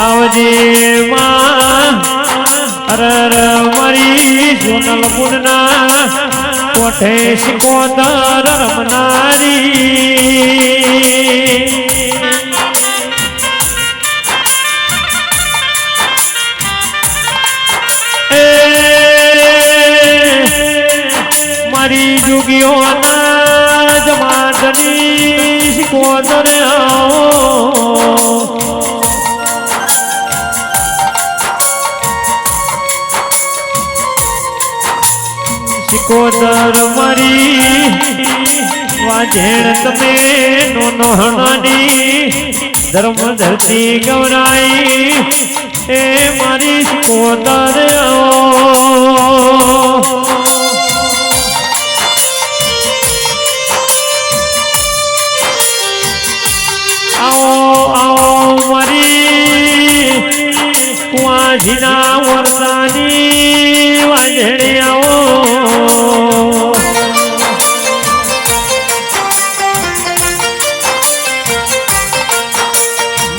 આવજે માં અરર મારી સોનલ પુરના કોઠે શિકોદર રમનારી મારી જુગીઓના જમાતની શિકોદર શિકોદર મારી વાજેણ તમે નો હણાની ધર્મ ધરતી ગૌરાઈ એ મારી શિકોદર જીના વરસાની વાજણી આવો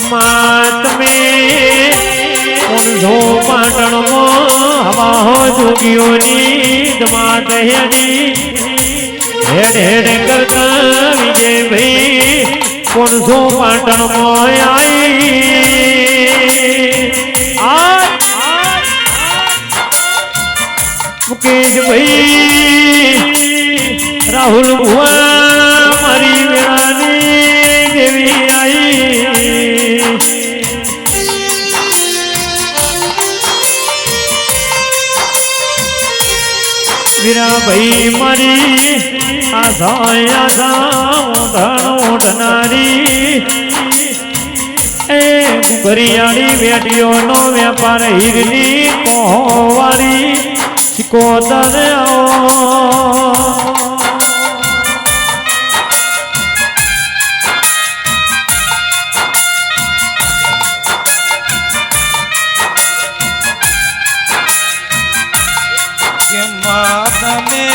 માં તમે કોણસો પાટણમાં હવા જોગીઓની દમાત હેડી હેડ હેડ કરતા વિજય ભાઈ કોણસો પાટણમાં આવી મુકેશ ભાઈ રાહુલ ભુવા મારી વેળાની દેવી આઈ વીરા ભાઈ મારી આશા ઓઢનારી એ ઘરિયાળી વેટીઓનો વેપાર હીરની કોવારી શિકોદર તમે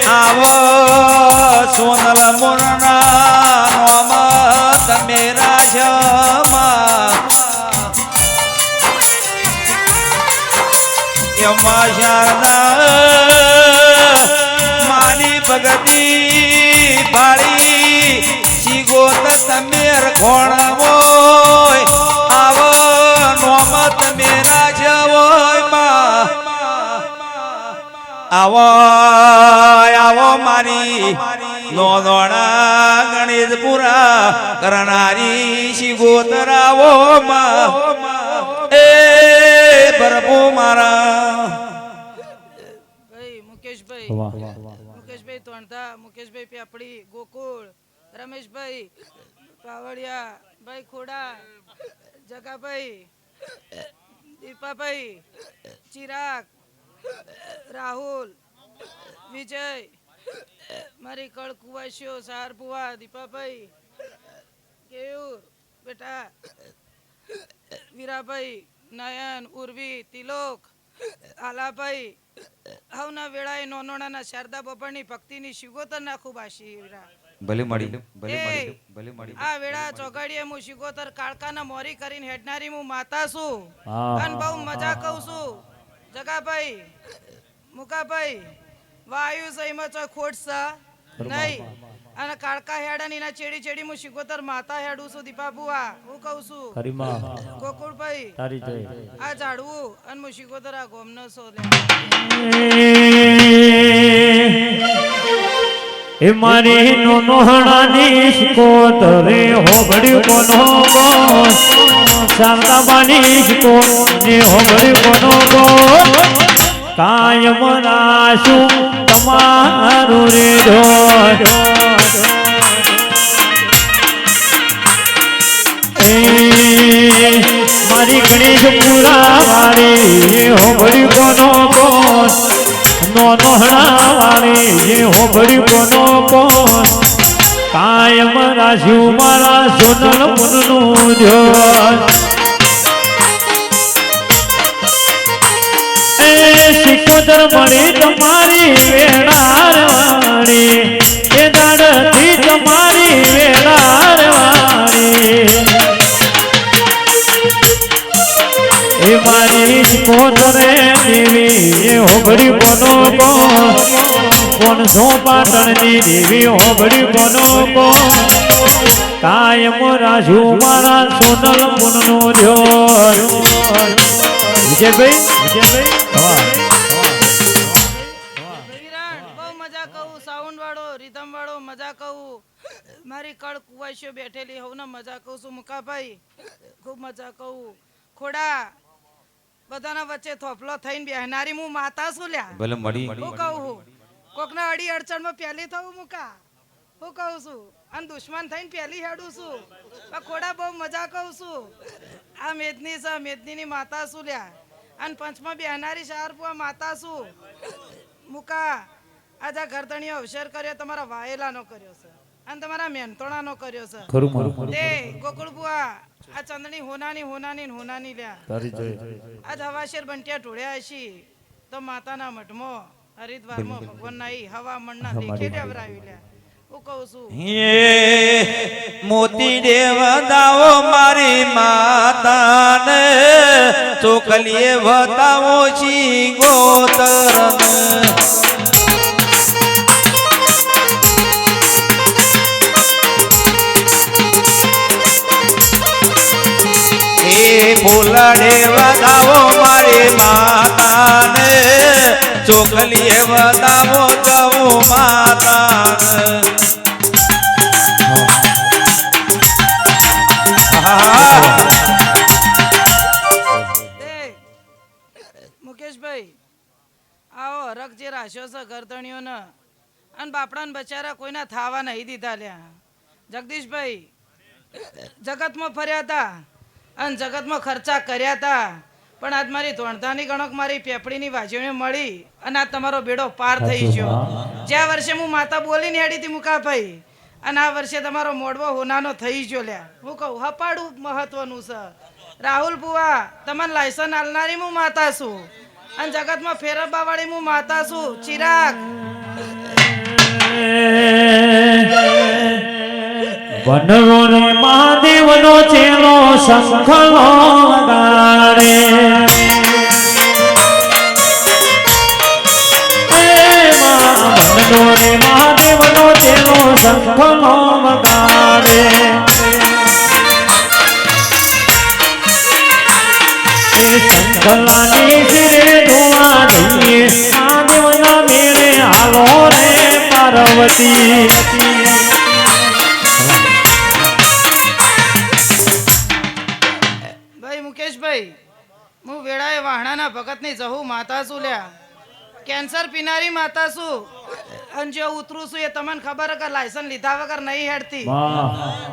આવો સોનલ મોરના તમે રાજમાં શારદા માની ભગતી ભાળી શિગોત તમે રખોણમો આવો નોમ તમે રાજવોય આવો આવો મારી નોંધોણા ગણેશપુરા કરનારી શિગોતરાવો એ બરબો મારા મુકેશભાઈ તોણતા મુકેશભાઈ પેપડી ગોકુળ રમેશભાઈ પાવડિયા ભાઈ ખોડા જગાભાઈ દીપાભાઈ ચિરાગ રાહુલ વિજય મારી કળકુવાસીઓ સારપુવા દીપાભાઈ કેયુર બેટા વીરાભાઈ નયન ઉર્વી તિલોક આલાભાઈ હવના વેળાએ નોનોણાના શારદા બપણની ભક્તિની શિગોતર નાખું બાશી ભલે મળી આ વેળા ચોગાડીએ હું શિગોતર કાળકાના મોરી કરીને હેડનારી હું માતા છું અને બહુ મજા કહું છું જગાભાઈ મુકાભાઈ વાયુ સહીમાં ચો ખોટ સા નહીં અને કાળકા હેડા એના ચેડી ચેડી હું શિગોતર માતા હેડું છું દીપાબુઆ હું કહું છું ગોકુળભાઈ આ ઝાડવું અને હું શિગોતર આ ગોમનો છો એ મારી નોનોહણાની શિકોતરે હોબડ્યું કોનો ગો શારદાબાની શિકોતરે હોબડ્યું કોનો ગો કાયમ રાશું તમારું રે મારી ગણેશપુરા વાળી હોબડ્યું કોનો કોણ નોનોહણા વાળી હોબડ્યું કોનો કોણ કાયમ રાશું મારા સોનલ મુનનું ધ્યાન શિકોતર મળી તમારી વેળાર વાળી એ દાડથી તમારી વેળાર વાળી સિકોતરે દેવી હોબડી કોનો કોણ છો પાટણની દેવી હોબડી કોનો કાયમ રાજુ મારા સોનલ મુનનો ધ્યોર વિજયભાઈ વિરાટ બહુ મજા કહું સાઉન્ડ વાળો રિધમ વાળો મજા કહું મારી કળ કુવાઈશો બેઠેલી હોઉં ને મજા કહું છું મુકાભાઈ ખૂબ મજા કહું ખોડા બધાના વચ્ચે થોપલો થઈને બેહનારી હું માતા છું લ્યા ભલે મળી હું કહું છું કોકના અડી અડચણમાં પહેલી થવું મુકા હું કહું છું અને દુશ્મન થઈને પહેલી હેડું છું પણ ખોડા બહુ મજા કહું છું આ મેદની છે મેદનીની માતા છું લ્યા અને પંચમાં બેહનારી શારપુઆ માતા છું મુકા આજ આ ઘરધણીઓ અવસર કર્યો તમારા વાયેલાનો કર્યો છે અને તમારા મેનતોણાનો કર્યો છે તે ગોકુળ બુઆ આ ચંદણી હોનાની લ્યા આજ હવાશેર બંટિયા ઢોળ્યા હશી તો માતાના મઠમાં હરિદ્વારમાં ભગવાન ના હવા મણના દેખે લેવરાવી લ્યા હું કહું છું મોતી દેવ દાવો મારી માતાને ચોકલીએ બતાવો છી ગોતરને ફૂલડે બતાવો મારી માતાને ચોકલીએ બતાવો ગૌ માતાને મુકેશભાઈ આવો હરખ જે રાખ્યો છે ગરદણીઓને અને બાપડાને બચારા કોઈના થાવા નહીં દીધા લ્યા જગદીશભાઈ જગતમાં ફર્યા હતા અને જગતમાં ખર્ચા કર્યા હતા પણ આજ મારી ધોણધાની ગણક મારી પેપડીની વાજણીઓ મળી અને આજ તમારો બેડો પાર થઈ ગયો જ્યાં વર્ષે હું માતા બોલીને હેડી હતી મુકાભાઈ અને આ વર્ષે તમારો મોડવો હોનાનો થઈ ગયો લ્યા હું કહું હપાડું મહત્વનું છે રાહુલ બુઆ તમને લાયસન્સ આલનારી હું માતા છું અને જગતમાં ફેરવવા વાળી હું માતા છું ચિરાગ વનરો રે મહાદેવનો ચેલો શંખલો વગાડે વનરો રે મહાદેવનો ચેલો શંખલો વગાડે એ શંખલાની શિરે ધોવા દઈએ મહાદેવના મેળે હાલો રે પાર્વતી મુકેશભાઈ હું વેળાએ વાહણાના ભગતની જહુ માતા છું લ્યા કેન્સર પીનારી માતા છું અને જો ઉતરું છું એ તમને ખબર કે લાયસન્સ લીધા વગર નહીં હેડતી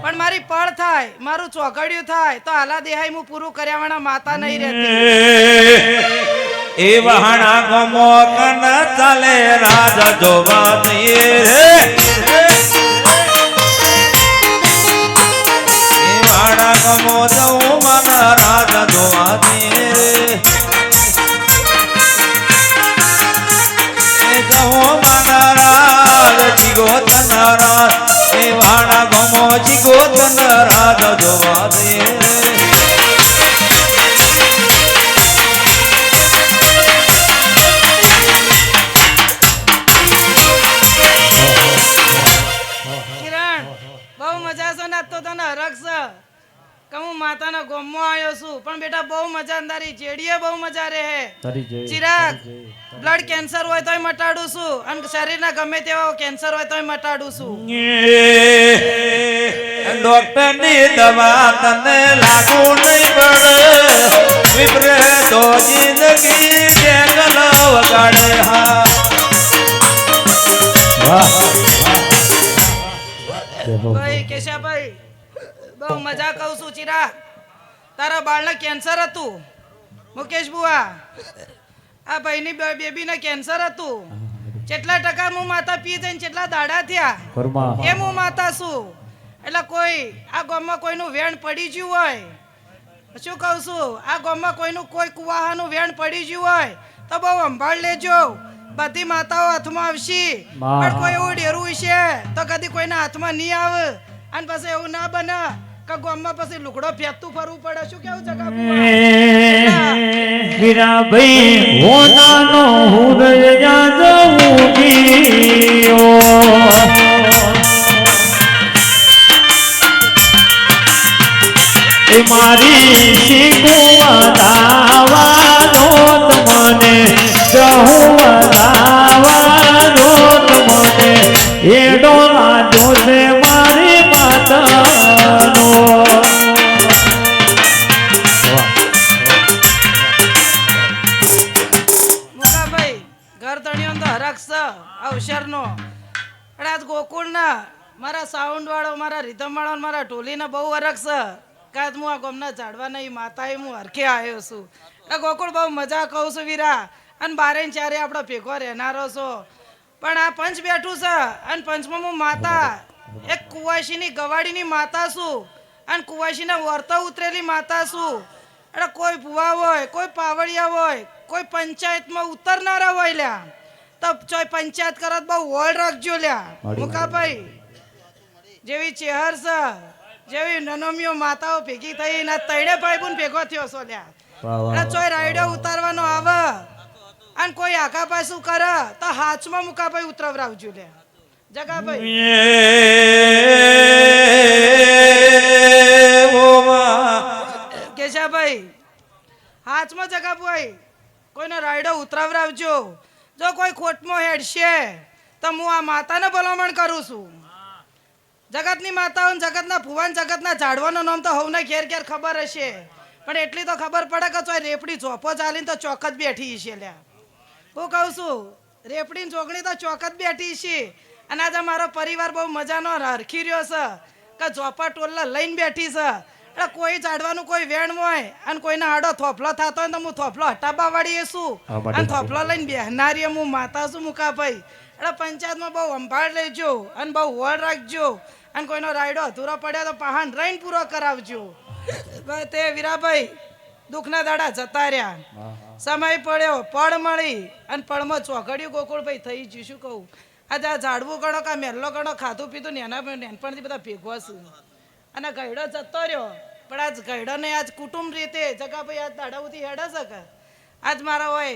પણ મારી પળ થાય મારું ચોઘડિયું થાય તો હાલા દેહાઈ હું પૂરું કર્યા વાળા માતા નહીં રહેતી એ વહાણા ગમો કન ચાલે રાજ જોવા દઈએ રે એ વહાણા ગમો જવું મન રાજ જોવા દઈએ રે એ જવું મન રાજ જીગો તન રાજ એ વહાણા ગમો જીગો તન રાજ જોવા દઈએ રે માતાના ગોમમાં આવ્યો છું પણ બેટા બહુ મજા અંધારી જેડીએ બહુ મજા રહે ચિરાગ બ્લડ કેન્સર હોય તોય મટાડું છું અને શરીરના ગમે તેવા કેન્સર હોય તોય મટાડું છું ડોક્ટર ની દવા તને લાગુ નહીં પડે વિપરે તો જિંદગી જેગલ વગાડે હા ભાઈ કેશાભાઈ બહુ મજા કહું છું ચિરાગ તારા બાળને કેન્સર હતું મુકેશ બુઆ આ ભાઈની બેબીને કેન્સર હતું કેટલા ટકા હું માતા પી જઈને કેટલા દાડા થયા એ હું માતા છું એટલે કોઈ આ ગામમાં કોઈનું વેણ પડી ગયું હોય શું કહું છું આ ગામમાં કોઈનું કોઈ કુવાહાનું વેણ પડી ગયું હોય તો બહુ સંભાળ લેજો બધી માતાઓ હાથમાં આવશે પણ કોઈ એવું ડેરું છે તો કદી કોઈના હાથમાં નહીં આવે અને પછી એવું ના બને કે ગામમાં પછી લુગડો ફેંકતું ફરવું પડે શું કેવું જગા વીરાભાઈ હોનાનો હૃદય જવું ગયો એ મારી શીખવા દાવા દોત મને જહુવા દોત મને એ ડોલા જોશે મારી માતાનો મુકાભાઈ ઘર તણિયો તો હરખ છે અવસરનો પણ આજ ગોકુળના મારા સાઉન્ડ વાળો મારા રીધમ વાળો મારા ઢોલીને બહુ હરખ છે કાજ હું આ ગામના ઝાડવા નહીં માતાએ હું હરખે આવ્યો છું એટલે ગોકુળ બહુ મજા કહું છું વીરા અને બારે ને ચારે આપણો ભેગો રહેનારો છો પણ આ પંચ બેઠું છે અને પંચમાં હું માતા એક કુવાસીની ગવાડીની માતા છું અને કુવાસીના વર્તા ઉતરેલી માતા છું એટલે કોઈ ભુવા હોય કોઈ પાવડિયા હોય કોઈ પંચાયતમાં ઉતરનારા હોય લ્યા તો ચોય પંચાયત કરત બહુ હોળ રાખજો લ્યા મુકાભાઈ જેવી ચેહર છે જેવી નનોમીઓ માતાઓ ભેગી થઈ ને તૈણે ભાઈબુન ભેગો થયો છો લ્યા એટલે ચોય રાયડો ઉતારવાનો આવે અને કોઈ આગા પાછું કરે તો હાથમાં મુકાભાઈ ઉતરવરાવજો લ્યા જગાભાઈ કેશાભાઈ હાથમાં જગાભાઈ કોઈનો રાયડો ઉતરાવરાવજો જો કોઈ ખોટમાં હેડશે તો હું આ માતાને ભલામણ કરું છું જગતની માતાઓ જગતના ભુવન જગતના ઝાડવાનું નામ તો હવને ઘેર ઘેર ખબર હશે પણ એટલી તો ખબર પડે કે ચોય રેપડી ચોપો ચાલીને તો ચોક જ બેઠી છે લ્યા હું કહું છું રેપડીની ચોકડી તો ચોક જ બેઠી છે અને આજે મારો પરિવાર બહુ મજાનો હરખી રહ્યો છે કે ચોપા ટોલલા લઈને બેઠી છે એટલે કોઈ ઝાડવાનું કોઈ વેણ હોય અને કોઈના આડો થોફલો થતો હોય તો હું થોફલો હટાવવા વાળી છું અને થોફલો લઈને બેહનારી હું માતા છું મુકાભાઈ એટલે પંચાયતમાં બહુ સંભાળ લેજો અને બહુ હોળ રાખજો અને કોઈનો રાયડો અધૂરો પડ્યો તો પહાણ રહીને પૂરો કરાવજો તે વીરાભાઈ દુઃખના દાડા જતા રહ્યા સમય પડ્યો પળ મળી અને પળમાં ચોઘડ્યું ગોકુળભાઈ થઈ ગયું શું કહું આજે આ ઝાડવું ગણો કે મેલ્લો ગણો ખાધું પીધું નેનપણથી બધા ભેગો છે અને ગયડો જતો રહ્યો પણ આજ ગયડોને આજ કુટુંબ રીતે જગાભાઈ આજ દાડાઓથી હેડે છે કે આજ મારા હોય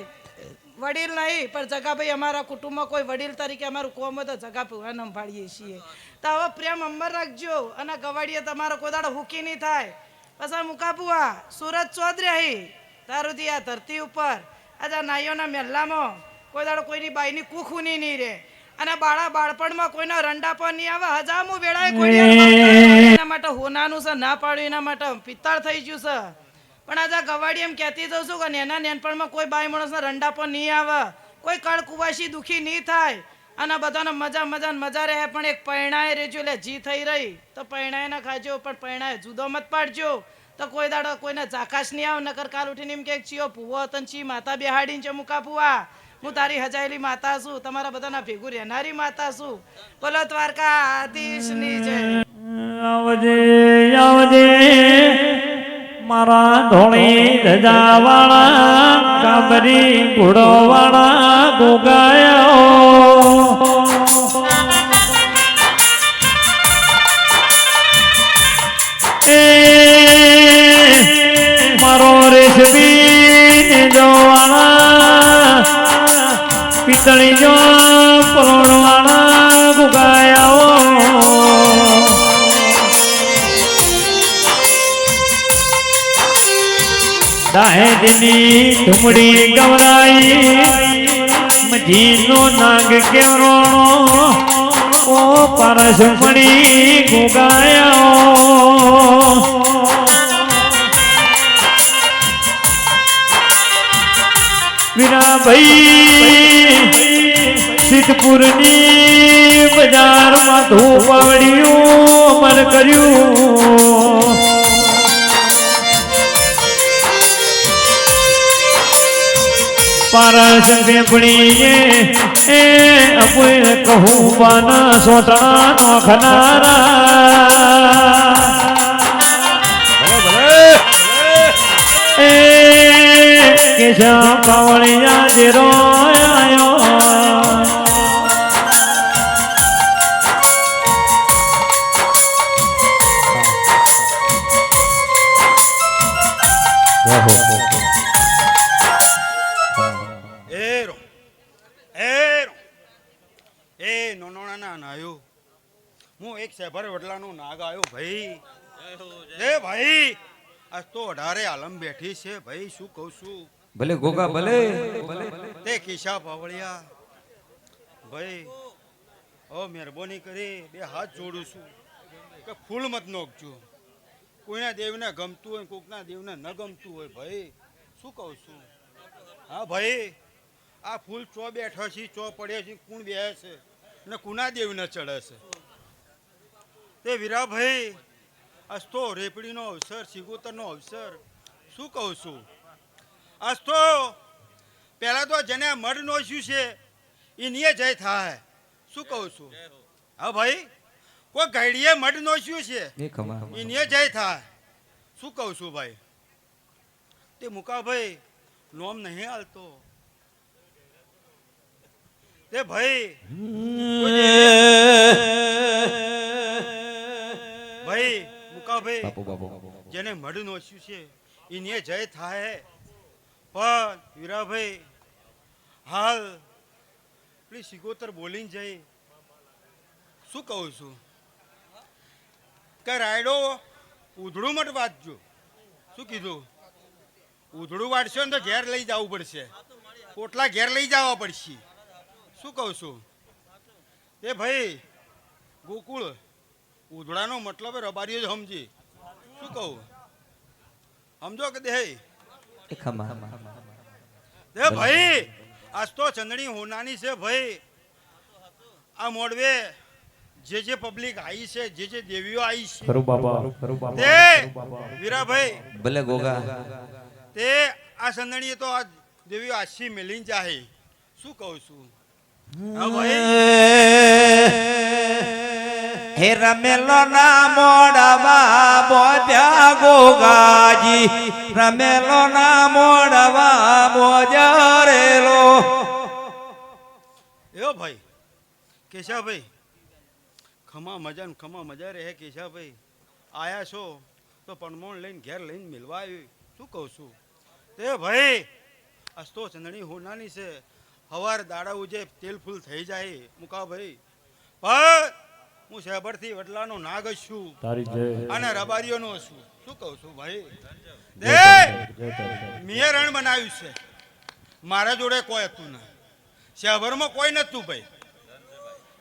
વડીલ નહીં પણ જગાભાઈ અમારા કુટુંબમાં કોઈ વડીલ તરીકે અમારું કોમ હોય તો જગાભાઈ સંભાળીએ છીએ તો હવે પ્રેમ અંબર રાખજો અને ગવાડીએ તમારો કોઈ દાડો હુકી નહીં થાય પછી મુકાબુઆ સુરત ચૌધરી તારુંથી આ ધરતી ઉપર આજે નાઈઓના મહેલામાં કોઈ દાડો કોઈની બાઈની કુખુની નહીં રહે અને બાળપણમાં કોઈનો રંડાપો નહીં આવે હજામું વેળાએ કોઈ એના માટે હોનાનું છે ના પાડ્યું એના માટે પિત્તળ થઈ ગયું છે પણ આજે ગવાડી એમ કહેતી જઉં છું કે નેના નેનપણમાં કોઈ બાઈ માણસનો રંડાપો નહીં આવે કોઈ કળકુવાસી દુઃખી નહીં થાય અને બધાને મજા રહે પણ એક પૈણાએ રહેજો એટલે જી થઈ રહી તો પૈણાએ ના ખાજો પણ પૈણાએ જુદો મત પાડજો તો કોઈ દાડો કોઈને જાકાશ નહીં આવે નકર કાલ ઉઠીને એમ કે ચિયો ભૂવો તન ચી માતા બેહાડીને છે મુકા ભૂવા હું તારી હજાયેલી માતા છું તમારા બધાના ભેગું રહેનારી માતા છું બોલો દ્વારકાધીશની જય આવજે આવજે મારા ધોળી ધજાવાળા કાબરી ઘોડોવાળા ગોગાયો એ મારો રેશમી જોવાળા પિતળી જો પરોણવાળા ગોગાયો દાહેદની ધુમડી ગવરાઈ મજીનો નાગ કેવરો ઓ પરસમણી ગોગાયો વીરાભાઈ સિદ્ધપુરની બજારમાં ધોપાવડિયું અમર કર્યું પારસ બેપણીએ એ અપુર કહું પાના સોટણા નોખનારા એ કેશવ કાવળિયા જેરો આયો એરો એરો એ નોનોણા નાયો હું એક સેભર વડલાનો નાગ આવ્યો ભાઈ એ ભાઈ આજ તો 18 આલમ બેઠી છે ભાઈ શું કહું છું ભલે ગોગા ભલે તે કિશા પાવળિયા ભાઈ ઓ મહેરબાની કરી બે હાથ જોડું છું કે ફૂલ મત નોખજો કોઈના દેવને ગમતું હોય કોકના દેવને ન ગમતું હોય ભાઈ શું કહું છું હા ભાઈ આ ફૂલ ચો બેઠો છે ચો પડ્યો છે કોણ બેસે છે ને કુના દેવને ચડે છે તે વીરાભાઈ આજ તો રેપડીનો અવસર સિગોતરનો અવસર શું કહું છું આજ તો પહેલાં તો જેને મઢ નોશ્યું છે એનીએ જય થાય શું કહું છું હા ભાઈ કોઈ ઘડીએ મઢ નોશ્યું છે એનીએ જય થાય શું કહું છું ભાઈ તે મુકાભાઈ નોમ નહીં હાલતો તે ભાઈ ભાઈ મુકાભાઈ જેને મઢ નોશ્યું છે એનીએ જય થાય પણ વીરાભાઈ હાલ પેલી સિગોતર બોલીને જઈ શું કહું છું કે રાયડો ઉધડું મત વાંચજો શું કીધું ઉધડું વાંચશો ને તો ઘેર લઈ જવું પડશે પોટલા ઘેર લઈ જવા પડશે શું કહું છું એ ભાઈ ગોકુળ ઉધડાનો મતલબ રબારીઓ જ સમજી શું કહું સમજો કે દે ભાઈ આજ તો ચંદણી હોનાની છે ભાઈ આ મોડવે જે પબ્લિક આવી છે જે દેવીઓ આવી છે તે વીરાભાઈ ભલે ગોગા તે આ ચંદણીએ તો આ દેવીઓ આછી મેલીને જાહે શું કહું છું હા ભાઈ હે રમેલો ના મોડવા બોધ્યા ગોગાજી રમેલો ના મોડવા બોજરેલો એવો ભાઈ કેશાભાઈ ખમા મજા રહે કેશાભાઈ આયા છો તો પણમોણ લઈને ઘેર લઈને મિલવા આવી શું કહું છું તે ભાઈ આજ તો ચંદણી હોનાની છે હવાર દાડા ઉજે તેલ ફૂલ થઈ જાય મુકા ભાઈ પણ હું શેબરથી વડલાનો નાગ છું અને રબારીઓનો છું શું કહું છું ભાઈ મેં રણ બનાવ્યું છે મારા જોડે કોઈ હતું ના શહેરમાં કોઈ નતું ભાઈ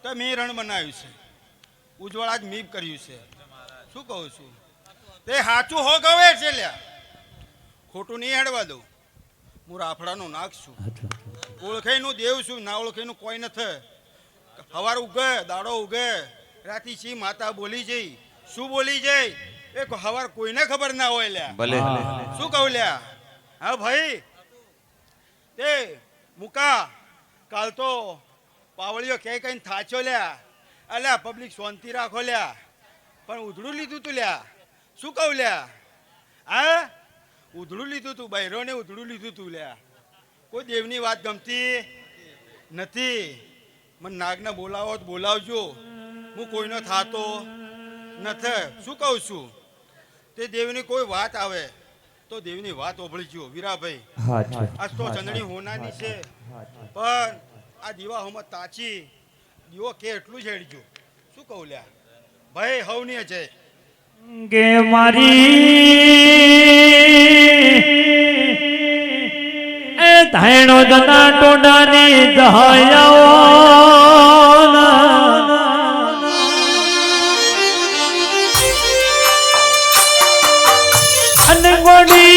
તો મેં રણ બનાવ્યું છે ઉજ્જવળા જ મીપ કર્યું છે શું કહું છું તે સાચું હો ગવે છે લ્યા ખોટું નહીં હેડવા દઉં હું રાફડાનો નાગ છું ઓળખાઈનું દેવ છું ના ઓળખાઈનું કોઈ નથી સવાર ઉગે દાડો ઉગે રાતી સી માતા બોલી જઈ શું બોલી જઈ એ સવાર કોઈને ખબર ના હોય લ્યા ભલે શું કહું લ્યા હા ભાઈ તે મુકા કાલ તો પાવળીઓ કઈ કઈ થાચો લ્યા અલ્યા પબ્લિક શાંતિ રાખો લ્યા પણ ઉધડું લીધું તું લ્યા શું કહું લ્યા હા ઉધડું લીધું તું બૈરોને ઉધડું લીધું તું લ્યા કોઈ દેવની વાત ગમતી નથી મને નાગને બોલાવો તો બોલાવજો હું કોઈનો થાતો નથી શું કહું છું તે દેવની કોઈ વાત આવે તો દેવની વાત ઓભળજો વીરાભાઈ આજ તો ચંદણી હોનાની છે પણ આ દીવા હમત તાચી દીવો કે એટલું જ હેડજો શું કહું લ્યા ભાઈ હવની છે કે મારી એ ધાયણો જતા ટોડાની દહાયાઓ અને ગોડી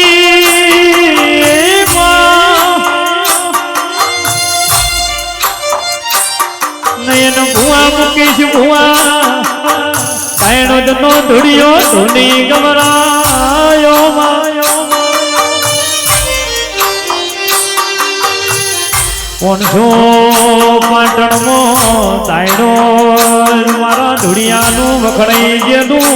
નયન ભુવા મુકેશ ભુવા ધાયણો જતો ધૂળિયો ધૂની ગમરાયો માયો કોણસો પાટણમાં તાયડો મારા ધુડિયાનું વખણાઈ ગયેલું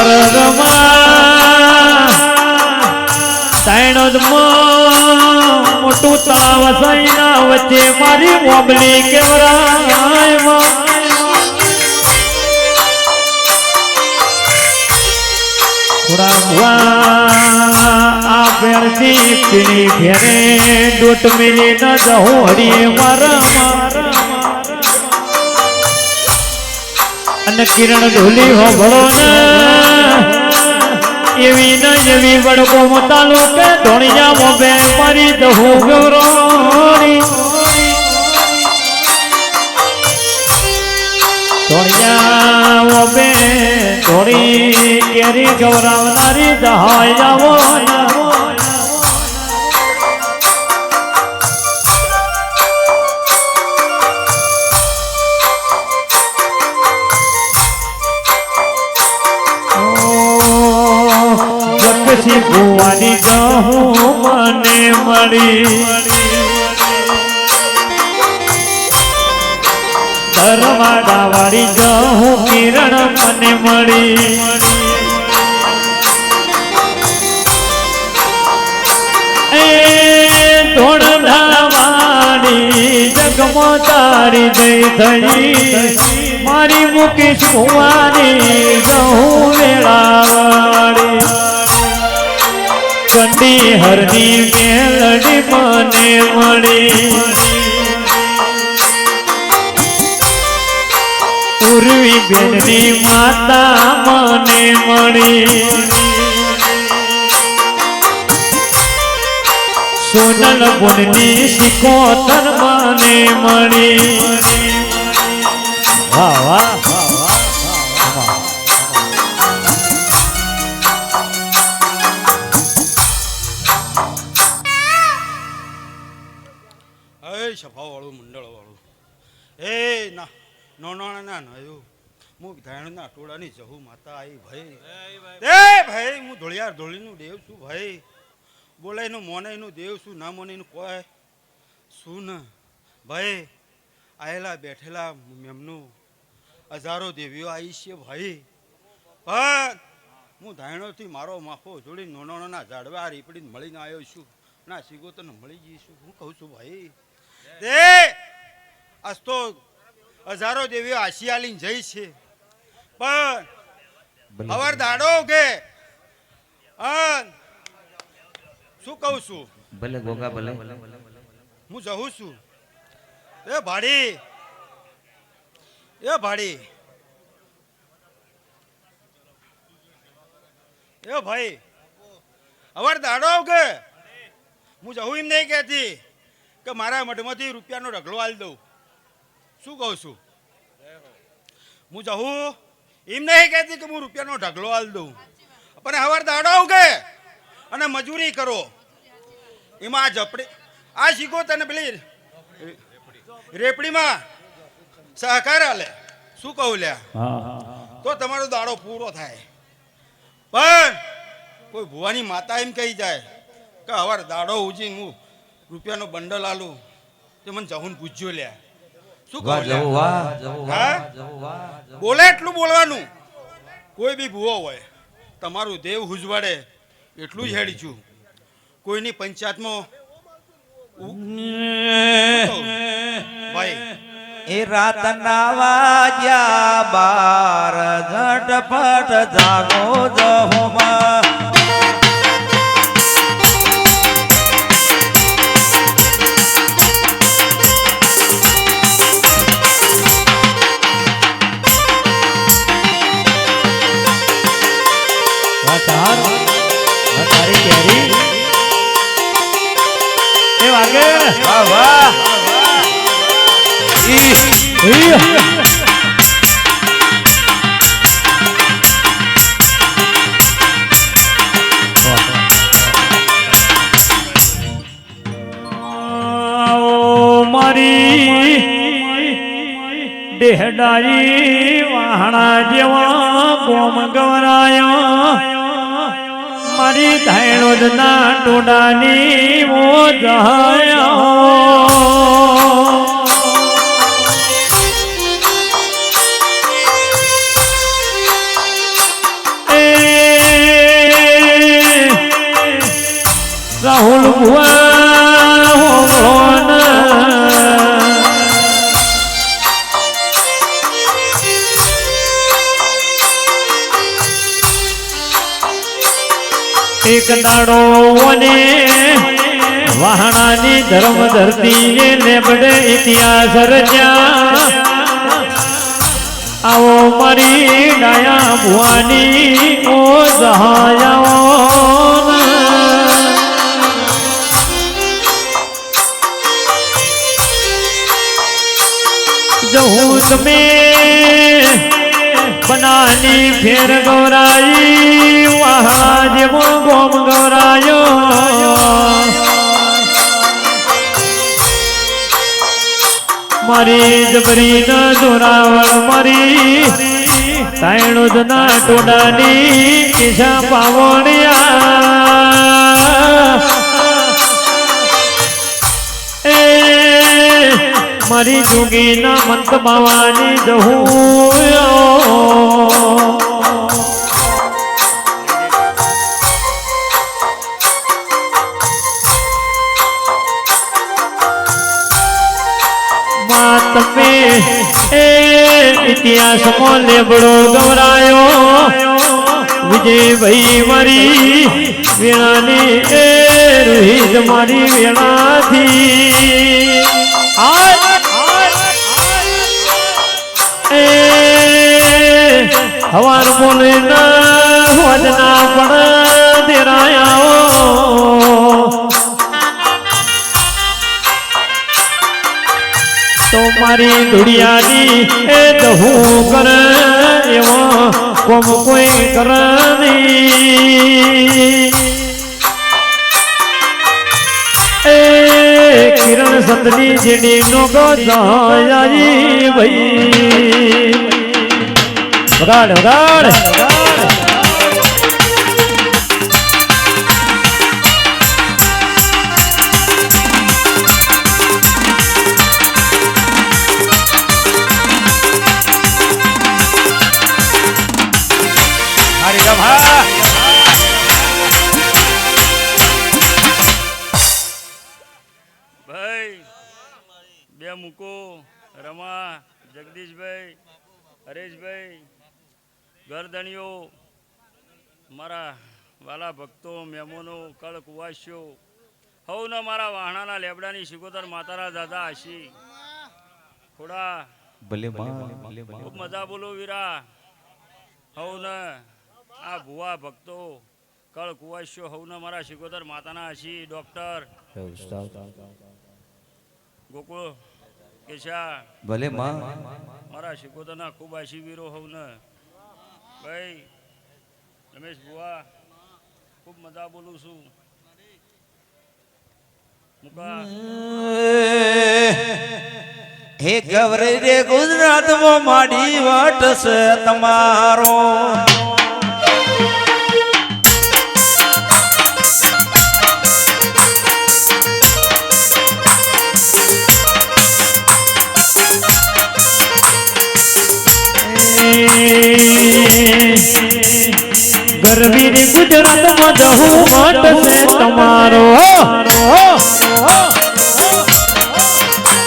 અરગમાં તાયડો મોટું તળાવ સૈના વચ્ચે મારી મોબલી કેવરાય આ પેરથી પીળી ફેરે ડોટ મિલી ન જહું હરીએ મારા અને કિરણ ઢોલી હોભળો ને એવી ન એવી વડકો તાલુકે ધોણિયા મોબે મારી દહું ગૌરોણી ધોણિયા મોબે ધોળી કેરી ગૌરાવનારી દહાય જાવો જગસી ભુવાની જહું મને મળી ધરવાડા વાળી જહું કિરણ મને મળી એ ધોળધા વાળી જગમો તારી જઈ થઈ મારી મુકેશ ભુવાની જહું વેળાવાળી ચંડી હરની મેલડી મને મળી ઉર્વી બેનની માતા મને મળી સોનલ ગુણની સિકોતર મને મળી વાહ વાહ સભાવાળું મંડળવાળું એ ના નોનાના નયું હું ધાણના ટોળાની જહુ માતા આવી ભાઈ એ ભાઈ હું ધોળિયાર ધોળીનું દેવ છું ભાઈ બોલાયનું મોનાઈનું દેવ છું ના મોનાઈનું કોઈ શું ને ભાઈ આયેલા બેઠેલા એમનું હજારો દેવીઓ આવી છે ભાઈ પણ હું ધાણોથી મારો માફો જોડી નોનાના ઝાડવા રીપડીને મળીને આવ્યો છું ના શીગો તને મળી જઈશું હું કહું છું ભાઈ દે આજ તો હજારો દેવીઓ આશિયાલીને જઈ છે પણ હવાર દાડો કે શું કહું છું ભલે ગોગા ભલે હું જઉં છું એ ભાડી એ ભાઈ હવાર દાડો કે હું જવું એમ નહીં કહેતી કે મારા મઠમાંથી રૂપિયાનો ઢગલો આલી દઉં શું કહું છું હું જવું એમ નહીં કહેતી કે હું રૂપિયાનો ઢગલો આલી દઉં પણ હવાર દાડો કે અને મજૂરી કરો એમાં આ ઝપડી આ શીખો તને પેલી રેપડીમાં સહકાર આલે શું કહું લ્યા તો તમારો દાડો પૂરો થાય પણ કોઈ ભુવાની માતા એમ કહી જાય કે હવાર દાડો ઉજીને હું રૂપિયાનો બંડલ આલું તે મને જહુન પૂછજો લ્યા શું કહું બોલે એટલું બોલવાનું કોઈ બી ભૂવો હોય તમારું દેવ હુજવાડે એટલું જ હેડી છું કોઈની પંચાયતમાં ભાઈ એ રાતના વાગ્યા 12 ઝટપટ જાગો જહોમાં તારી કેરી એ વાગે વાહ વાહ મારી દેહડાઈ વાહણા જેવા ગોમ ગવરાયા મારી ધાયણોદ ના ટોડાની ઓ જહાયા રાહુલ ભુવા એક દાડો અને વાહણાની ધર્મ ધરતી લેબડે ઇતિહાસ રચ્યા આવો મારી ડાયા ભુવાની ઓ સહાયાઓ જહું તમે બનાની ફેર ગૌરાઈ વાહા જેવો ગોમ ગૌરાયો મારી જબરી ન જોરાવળ મારી તાયણો જના ટોડાની કેશા પાવણિયા એ મારી જોગીના મંત બાવાની જહું તમે એ ઇતિહાસમાં લેબડો ગૌરાયો વિજયભાઈ મારી વેણાની એ રોહિત મારી વેણાથી એ હવાર બોલે ના વજના પણ દેરાયા તો મારી દુડિયાની એ દહું કરે એવો કોમ કોઈ કરે નહીં એ કિરણ સંતની જેડી નો ગોજાઈ ભાઈ વગાડ વગાડ બે મૂકો રમા જગદીશભાઈ હરેશભાઈ ગરદણીઓ મારા વાલા ભક્તો મહેમાનો કળ કુવાસીઓ હવને મારા વાહણાના લેબડાની શિકોતર માતાના દાદા આશી થોડા ખૂબ મજા બોલો વીરા હવને આ ભુવા ભક્તો કળ કુવાસીઓ હવને મારા શિકોતર માતાના આશી ડોક્ટર ગોકુળ કેશા ભલે માં મારા શિકોતરના ખૂબ આશીવીરો હોવને ભાઈ રમેશ બુઆ ખૂબ મજા બોલું છું મુકા હે ગવરે રે ગુજરાતમાં માડી વાટ છે તમારો ગરવી રે ગુજરાતમાં જહું મઠ છે તમારો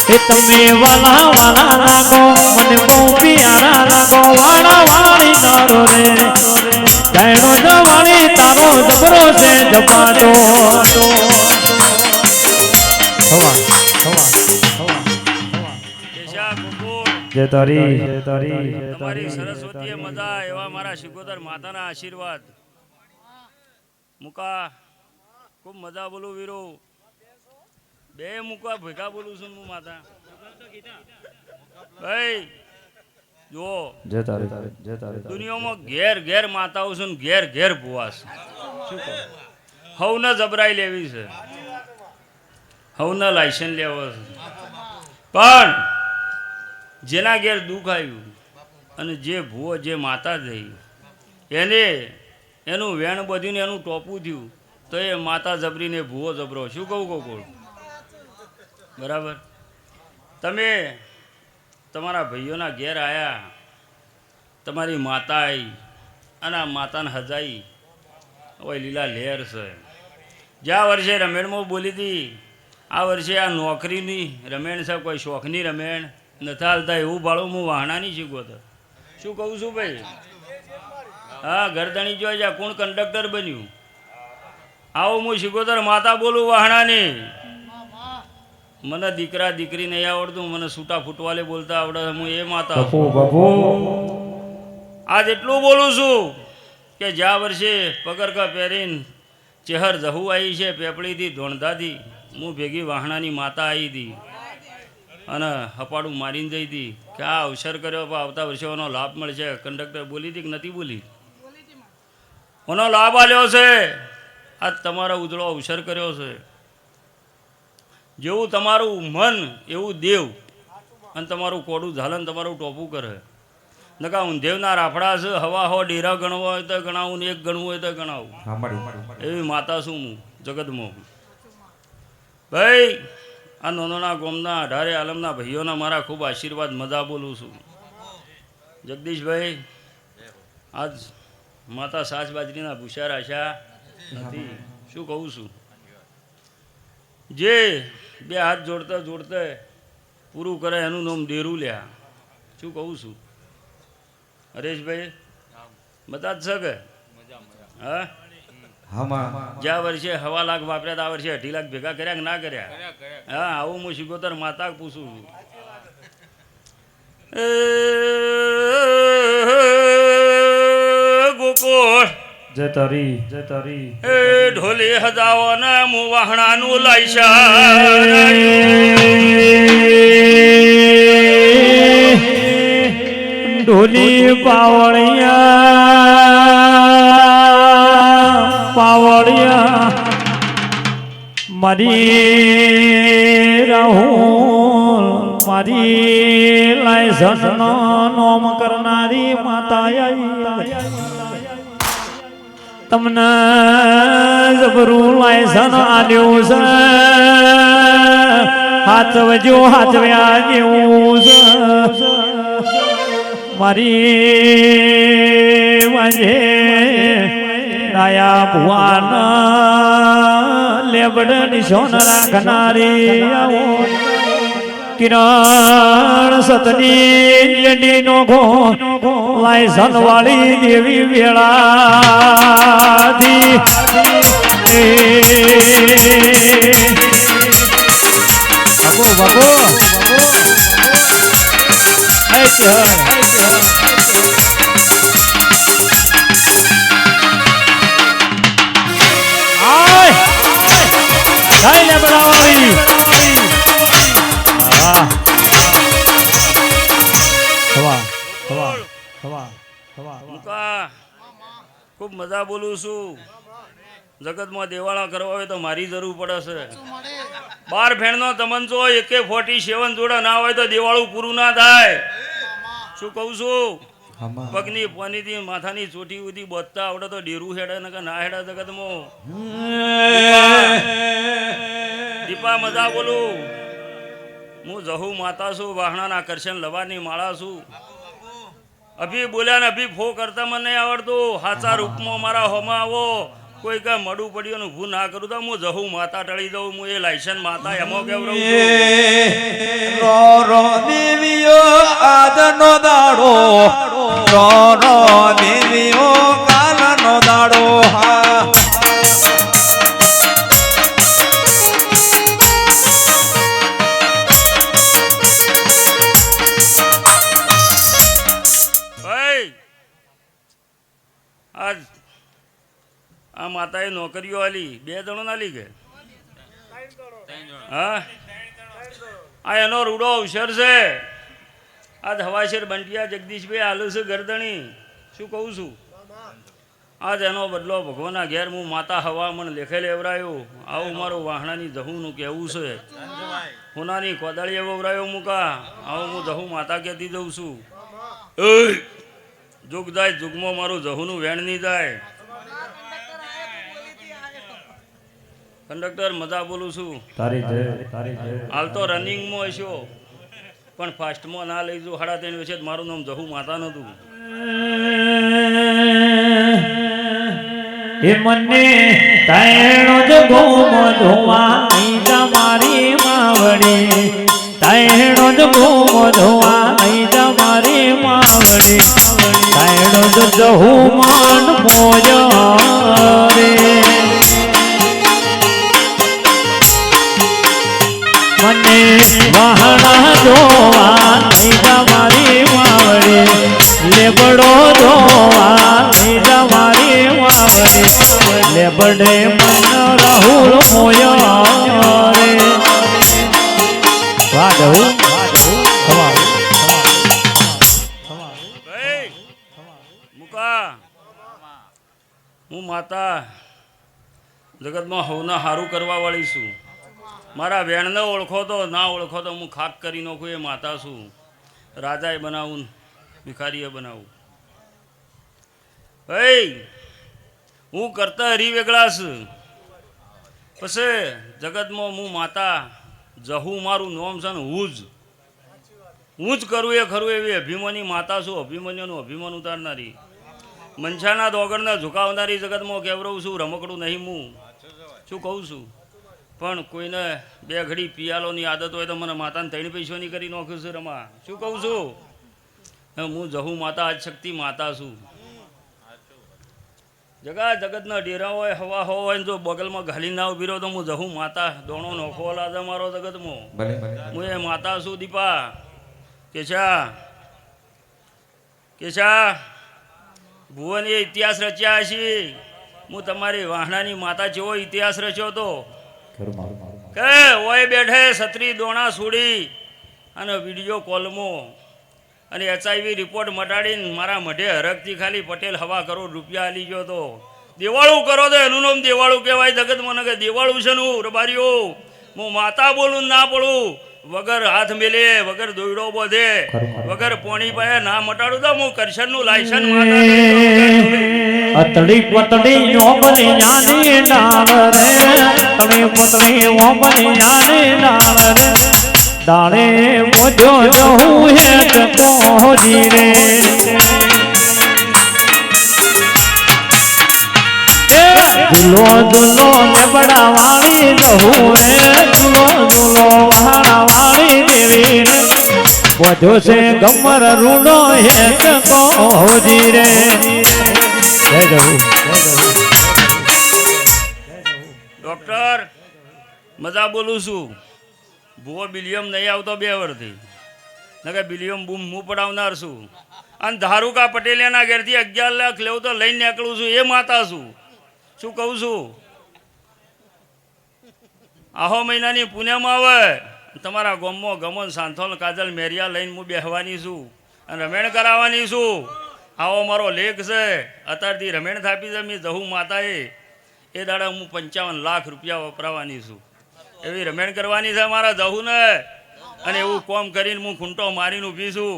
એ તમે વાલા વાલા લાગો મને બહુ પ્યારા લાગો વાળા વાળી તારો રે જાણો જવાળી તારો જબરો છે જપાટો જય તારી તમારી સરસ્વતીએ મજા એવા મારા શિકોતર માતાના આશીર્વાદ મુકા ખૂબ મજા બોલું વીરો બે મુકા ભેગા બોલું છું હું માતા ભાઈ જુઓ દુનિયામાં ઘેર ઘેર માતાઓ છું ને ઘેર ઘેર ભુવાસ શું કહું હવને જબરાઈ લેવી છે હવને લાયસન્સ લેવો છે પણ જેના ઘેર દુઃખ આવ્યું અને જે ભૂવો જે માતા થઈ એને એનું વેણ બધીને એનું ટોપું થયું તો એ માતા જબરીને ભૂવો જબરો શું કહું ગોકુળ બરાબર તમે તમારા ભાઈઓના ઘેર આવ્યા તમારી માતા આવી અને આ માતાને હજાઈ હવે લીલા લહેર છે જ્યાં વર્ષે રમેણમાં બોલી હતી આ વર્ષે આ નોકરીની રમેણ છે કોઈ શોખની રમેણ નથી હાલતા એવું ભાડું હું વાહણાની શીખો તો શું કહું છું ભાઈ હા ગરદણી જોઈ જા કોણ કંડક્ટર બન્યું આવો હું શિકોતર માતા બોલું વાહણાની. મને દીકરા દીકરી નહીં આવડતું, મને છૂટા ફૂટવાલે બોલતા આવડે. હું એ માતા આજ એટલું બોલું છું કે જ્યાં વર્ષે પગરકા પહેરીને ચહેર જહુ આવી છે પેપડીથી ધોણધાથી, હું ભેગી વાહણાની માતા આવી હતી અને હપાડું મારીને જઈ હતી કે આ અવસર કર્યો પણ આવતા વર્ષે એનો લાભ મળશે. કંડક્ટર બોલી હતી કે નથી બોલી? એનો લાભ આલ્યો છે. આજ તમારો ઉજળો અવસર કર્યો છે. જેવું તમારું મન એવું દેવ, અને તમારું કોડું ઝાલન તમારું ટોપું કરે. નકા ઊંધેવના રાફડા છે, હવા હો ડેરા ગણવા હોય તો ગણાવું ને એક ગણવું હોય તો ગણાવું. એવી માતા છું હું જગતમાં. ભાઈ આ નોનોના ગોમના 18 આલમના ભાઈઓના મારા ખૂબ આશીર્વાદ મજા બોલું છું. જગદીશભાઈ આજ માતા સાસ બાજરીના ભૂસા રાખ્યા નથી. શું કહું છું, જે બે હાથ જોડતા જોડતા પૂરું કરે એનું નામ ડેરું લ્યા. શું કહું છું હરેશભાઈ? બધા જ છે કે હા? જ્યાં વર્ષે 1.5 લાખ વાપર્યા, આ વર્ષે 2.5 લાખ ભેગા કર્યા કે ના કર્યા? હા, આવું હું શિકોતર માતા પૂછું છું. ગોકુળ જય તારી જય તારી. એ ઢોલી હજાવો ને હું વાહણાનું લાઈશા. ઢોલી પાવળિયા પાવળિયા મારી રાહુલ મારી લાયસન્સ નો નોમ કરનારી માતા આઈ. તમને જબરું લાયસન્સ આલ્યું છે, હાચવજો હાચવ્યા જેવું છે. મારી વાજે ડાયા ભુવાના લેબડ નિશોન રાખનારી આવો કિરણ સતની લેડી નો ઘો લાયસન વાળી દેવી વેળાથી ભગો ભગો ખૂબ મજા બોલું છું. જગતમાં દેવાળા કરવા હોય તો મારી જરૂર પડે છે. 12 ફેણનો તમંચો AK-47 જોડે ના હોય તો દેવાળું પૂરું ના થાય. શું કહું છું, પગની પાનીથી માથાની ચોટી ઉધી બોધતા આવડે તો ડેરું હેડે ને ના હેડે જગતમાં. દીપા મજા બોલું. હું જહુ માતા છું, વાહણાના કરશન લવાની માળા છું. અભી બોલ્યા ને અભી ફો કરતા મને નહીં આવડતું. હાચા રૂપમાં મારા હોમાં આવો. કોઈ કઈ મડું પડ્યું ને ઊભું ના કરું તો હું જહુ માતા ટળી દઉં. હું એ લાયસન્સ માતા એમાં કેવડું દેવીઓ આજનો દાડો, દેવીઓ કાલનો દાડો. હા આજ આ માતાએ નોકરીઓ આલી. 2 જણો ના લીધે હા. આ એનો રૂડો અવસર છે. આજ હવાશેર બંટિયા જગદીશભાઈ આલુ છે ગરદણી. શું કહું છું, આજ એનો બદલો ભગવાનના ઘેર હું માતા હવા મને લેખે લેવરાયો. આવું મારું વાહણાની જહુનું કહેવું છે. હોનાની કોદાળીએ વવરાયો મૂકા. આવું હું જહુ માતા કહેતી દઉં છું. જુગ જાય જુગમાં મારું જહુનું વેણ નહીં જાય. કંડક્ટર મજા બોલું છું. હાલ તો રનિંગમાં હશો પણ ફાસ્ટમાં ના લઈ જો. 3:30 વર્ષે મારું નામ જહુ માતા નતું. એ મને તાયણો જ ગોમ ધોવા તમારી માવડી. તાયણો જ ગોમ ધોવા તમારી માવડી. તાયણો જ જહુ માન મોજ રે. વહાણા જોવા લઈ જા મારી વાવડી લેબડો જોવા લઈ જા મારી વાવડી લેબડે મન રાહુલ મોયા રે વાહ દઉં ભાઈ મુકા હું માતા જગતમાં હવના હારું કરવા વાળી છું. મારા વેણને ઓળખો તો ના ઓળખો તો હું ખાક કરી નાખું એ માતા છું. રાજાએ બનાવું ભિખારીએ બનાવું. ભાઈ હું કરતા હરી વેગળા છું. પછી જગતમાં હું માતા જહુ મારું નોમ છે ને હું જ કરું એ ખરું એવી અભિમાની માતા છું. અભિમન્યુનું અભિમાન ઉતારનારી મનસાના દોગણને ઝુકાવનારી જગતમાં કેવરવું છું. રમકડું નહીં હું શું કહું છું. પણ કોઈને બે ઘડી પિયાલોની આદત હોય તો મને માતાને 3 પૈસાની કરી નાખ્યું છે રમા. શું કહું છું. હું જહુ માતા આદશક્તિ માતા છું. જગતના ડેરા હોય હવા હોય ને જો બગલમાં ઘાલી ના ઉભી રહ્યો તો હું જહુ માતા દોણો નોખો લાદે મારો જગતમાં. હું એ માતા છું. દીપા કેશા ભુવન એ ઇતિહાસ રચ્યા છે. હું તમારી વાહણાની માતા જેવો ઇતિહાસ રચ્યો તો કે ઓય બેઠે છત્રી દોણા છોડી અને વિડીયો કોલમાં અને HIV રિપોર્ટ મટાડીને મારા મઢે હરકથી ખાલી પટેલ 1.25 કરોડ રૂપિયા આલી ગયો તો. દેવાળું કરો તો એનું નામ દેવાળું કહેવાય જગતમાં. કે દેવાળું છે નું રબારીઓ હું માતા બોલું ના પડું વગર હાથ મેલે વગર દોયડો બોધે વગર પોણી પાયે ના મટાડું તો હું કરશનનું લાયસન્સ માતા અતડી પતડી ઓમની ஞானி ડાળ રે તમે પતડી ઓમની ஞானி ડાળ રે ડાળે મોજો જહું હેત કોહજી રે દુલો દુલો લેબડા વાળી જહું રે દુલો દુલો વહાણા વાળી દેવી રે મોજો છે ગમર રૂડો હેત કોહજી રે ડોક્ટર મજા બોલું છું. ભૂવો બિલિયમ નહીં આવતો 2 વર્ષથી નકે બિલિયમ બૂમ હું પડાવનાર છું. અને ધારુકા પટેલિયાના ઘેરથી 11 લાખ લેવું તો લઈને નીકળું છું. એ માતા છું. શું કહું છું. આહો મહિનાની પુણ્યમાં આવે તમારા ગામમાં ગમન સાંથોલ કાજલ મેરિયા લઈને હું બેહવાની છું અને રમેણ કરાવવાની છું. આવો મારો લેખ છે. અત્યારથી રમેણ થાપી છે મેં જહુ માતાએ એ દાડે હું 55 લાખ રૂપિયા વપરાવાની છું. એવી રમેણ કરવાની છે મારા જહુને. અને એવું કોમ કરીને હું ખૂંટો મારીને ઊભી છું.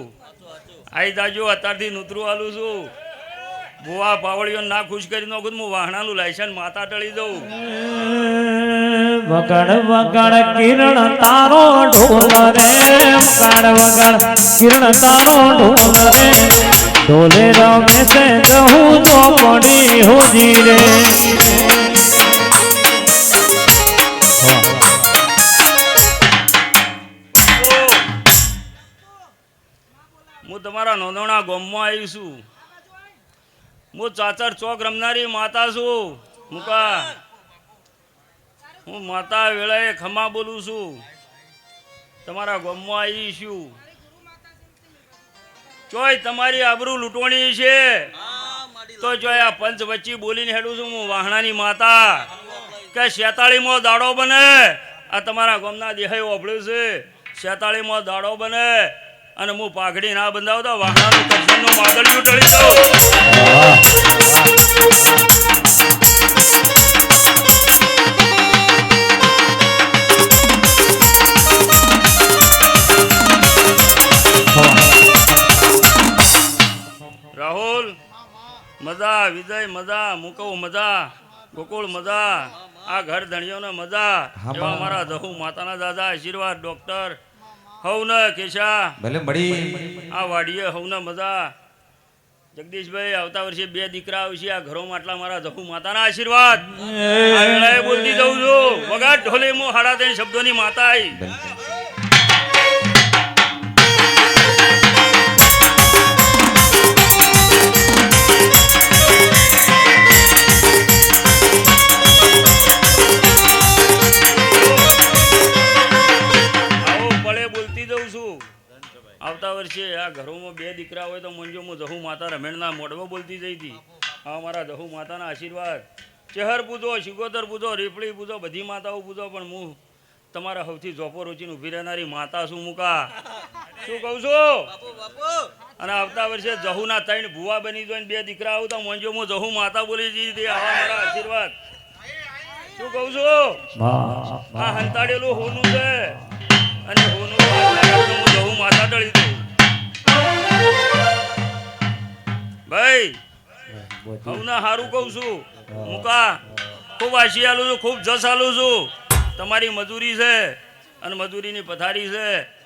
આઈ જાજો અત્યારથી નૂતરું આલું છું. ભુવા પાવળીઓ ના ખુશ કરી નાખું હું વાહણાનું લાયસન્સ માતા ટળી દઉં. વગડ વગડ કિરણ તારો ઢોલ રે વગડ વગડ કિરણ તારો ઢોલ રે ઢોલે રમે છે જહું તો પડી હોજી રે હું તમારા નોંધોણા ગામમાં આવી છું. હું ચાચર ચોક રમનારી માતા છું. મુકા હું માતા વેળાએ ખમા બોલું છું. તમારા ગામમાં આવી છું. ચોય તમારી આબરૂ લૂંટવાની છે તો જોય આ પંચ વચ્ચી બોલીને હેડું છું. હું વાહણાની માતા કે 46મો દાડો બને. આ તમારા ગામના દેહાઈ ઓભળ્યું છે. 46મો દાડો બને અને હું પાઘડી ના બંધાવતો વાહણાનું કરશનનું માદળિયું ટળી દઉં. રાહુલ મજા, વિજય મજા, મુકવ મજા, ગોકુળ મજા, આ ઘર ધણીઓને મજા. એવા મારા જહુ માતાના દાદા આશીર્વાદ. ડોક્ટર હવને કેશા ભલે મળી આ વાડીએ હવને મજા. જગદીશભાઈ આવતા વર્ષે 2 દીકરા આવશે. આ ઘરોમાં આટલા મારા જહુ માતાના આશીર્વાદ. આ વેળાએ બોલતી જઉં છું. વગાડ ઢોલે હું 3.5 શબ્દોની માતા આવી. દીકરા હોય તો મંજો હું જહુ માતા રમેણના મોઢવા બોલતી જઈ હતી. હા મારા જહુ માતાના આશીર્વાદ. ચહેર પૂજો, શિગોતર પૂજો, રીપડી પૂજો, બધી માતાઓ પૂજો, પણ હું તમારા સૌથી જોપો રોચીને ઊભી રહેનારી માતા શું મુકા. શું કહું છું? અને આવતા વર્ષે જહુના 3 ભુવા બની જોઈને 2 દીકરા આવતા મંજો હું જહુ માતા બોલી જઈ હતી. આવા મારા આશીર્વાદ. શું કહું છું? આ હંતાડેલું હોનું છે અને હોનું હું જહુ માતા ટળી દઉં. ભાઈ હવના હારું કહું છું મુકા. ખૂબ આશી આલું છું, ખૂબ જસ આલું છું. તમારી મજૂરી છે અને મજૂરીની પથારી છે.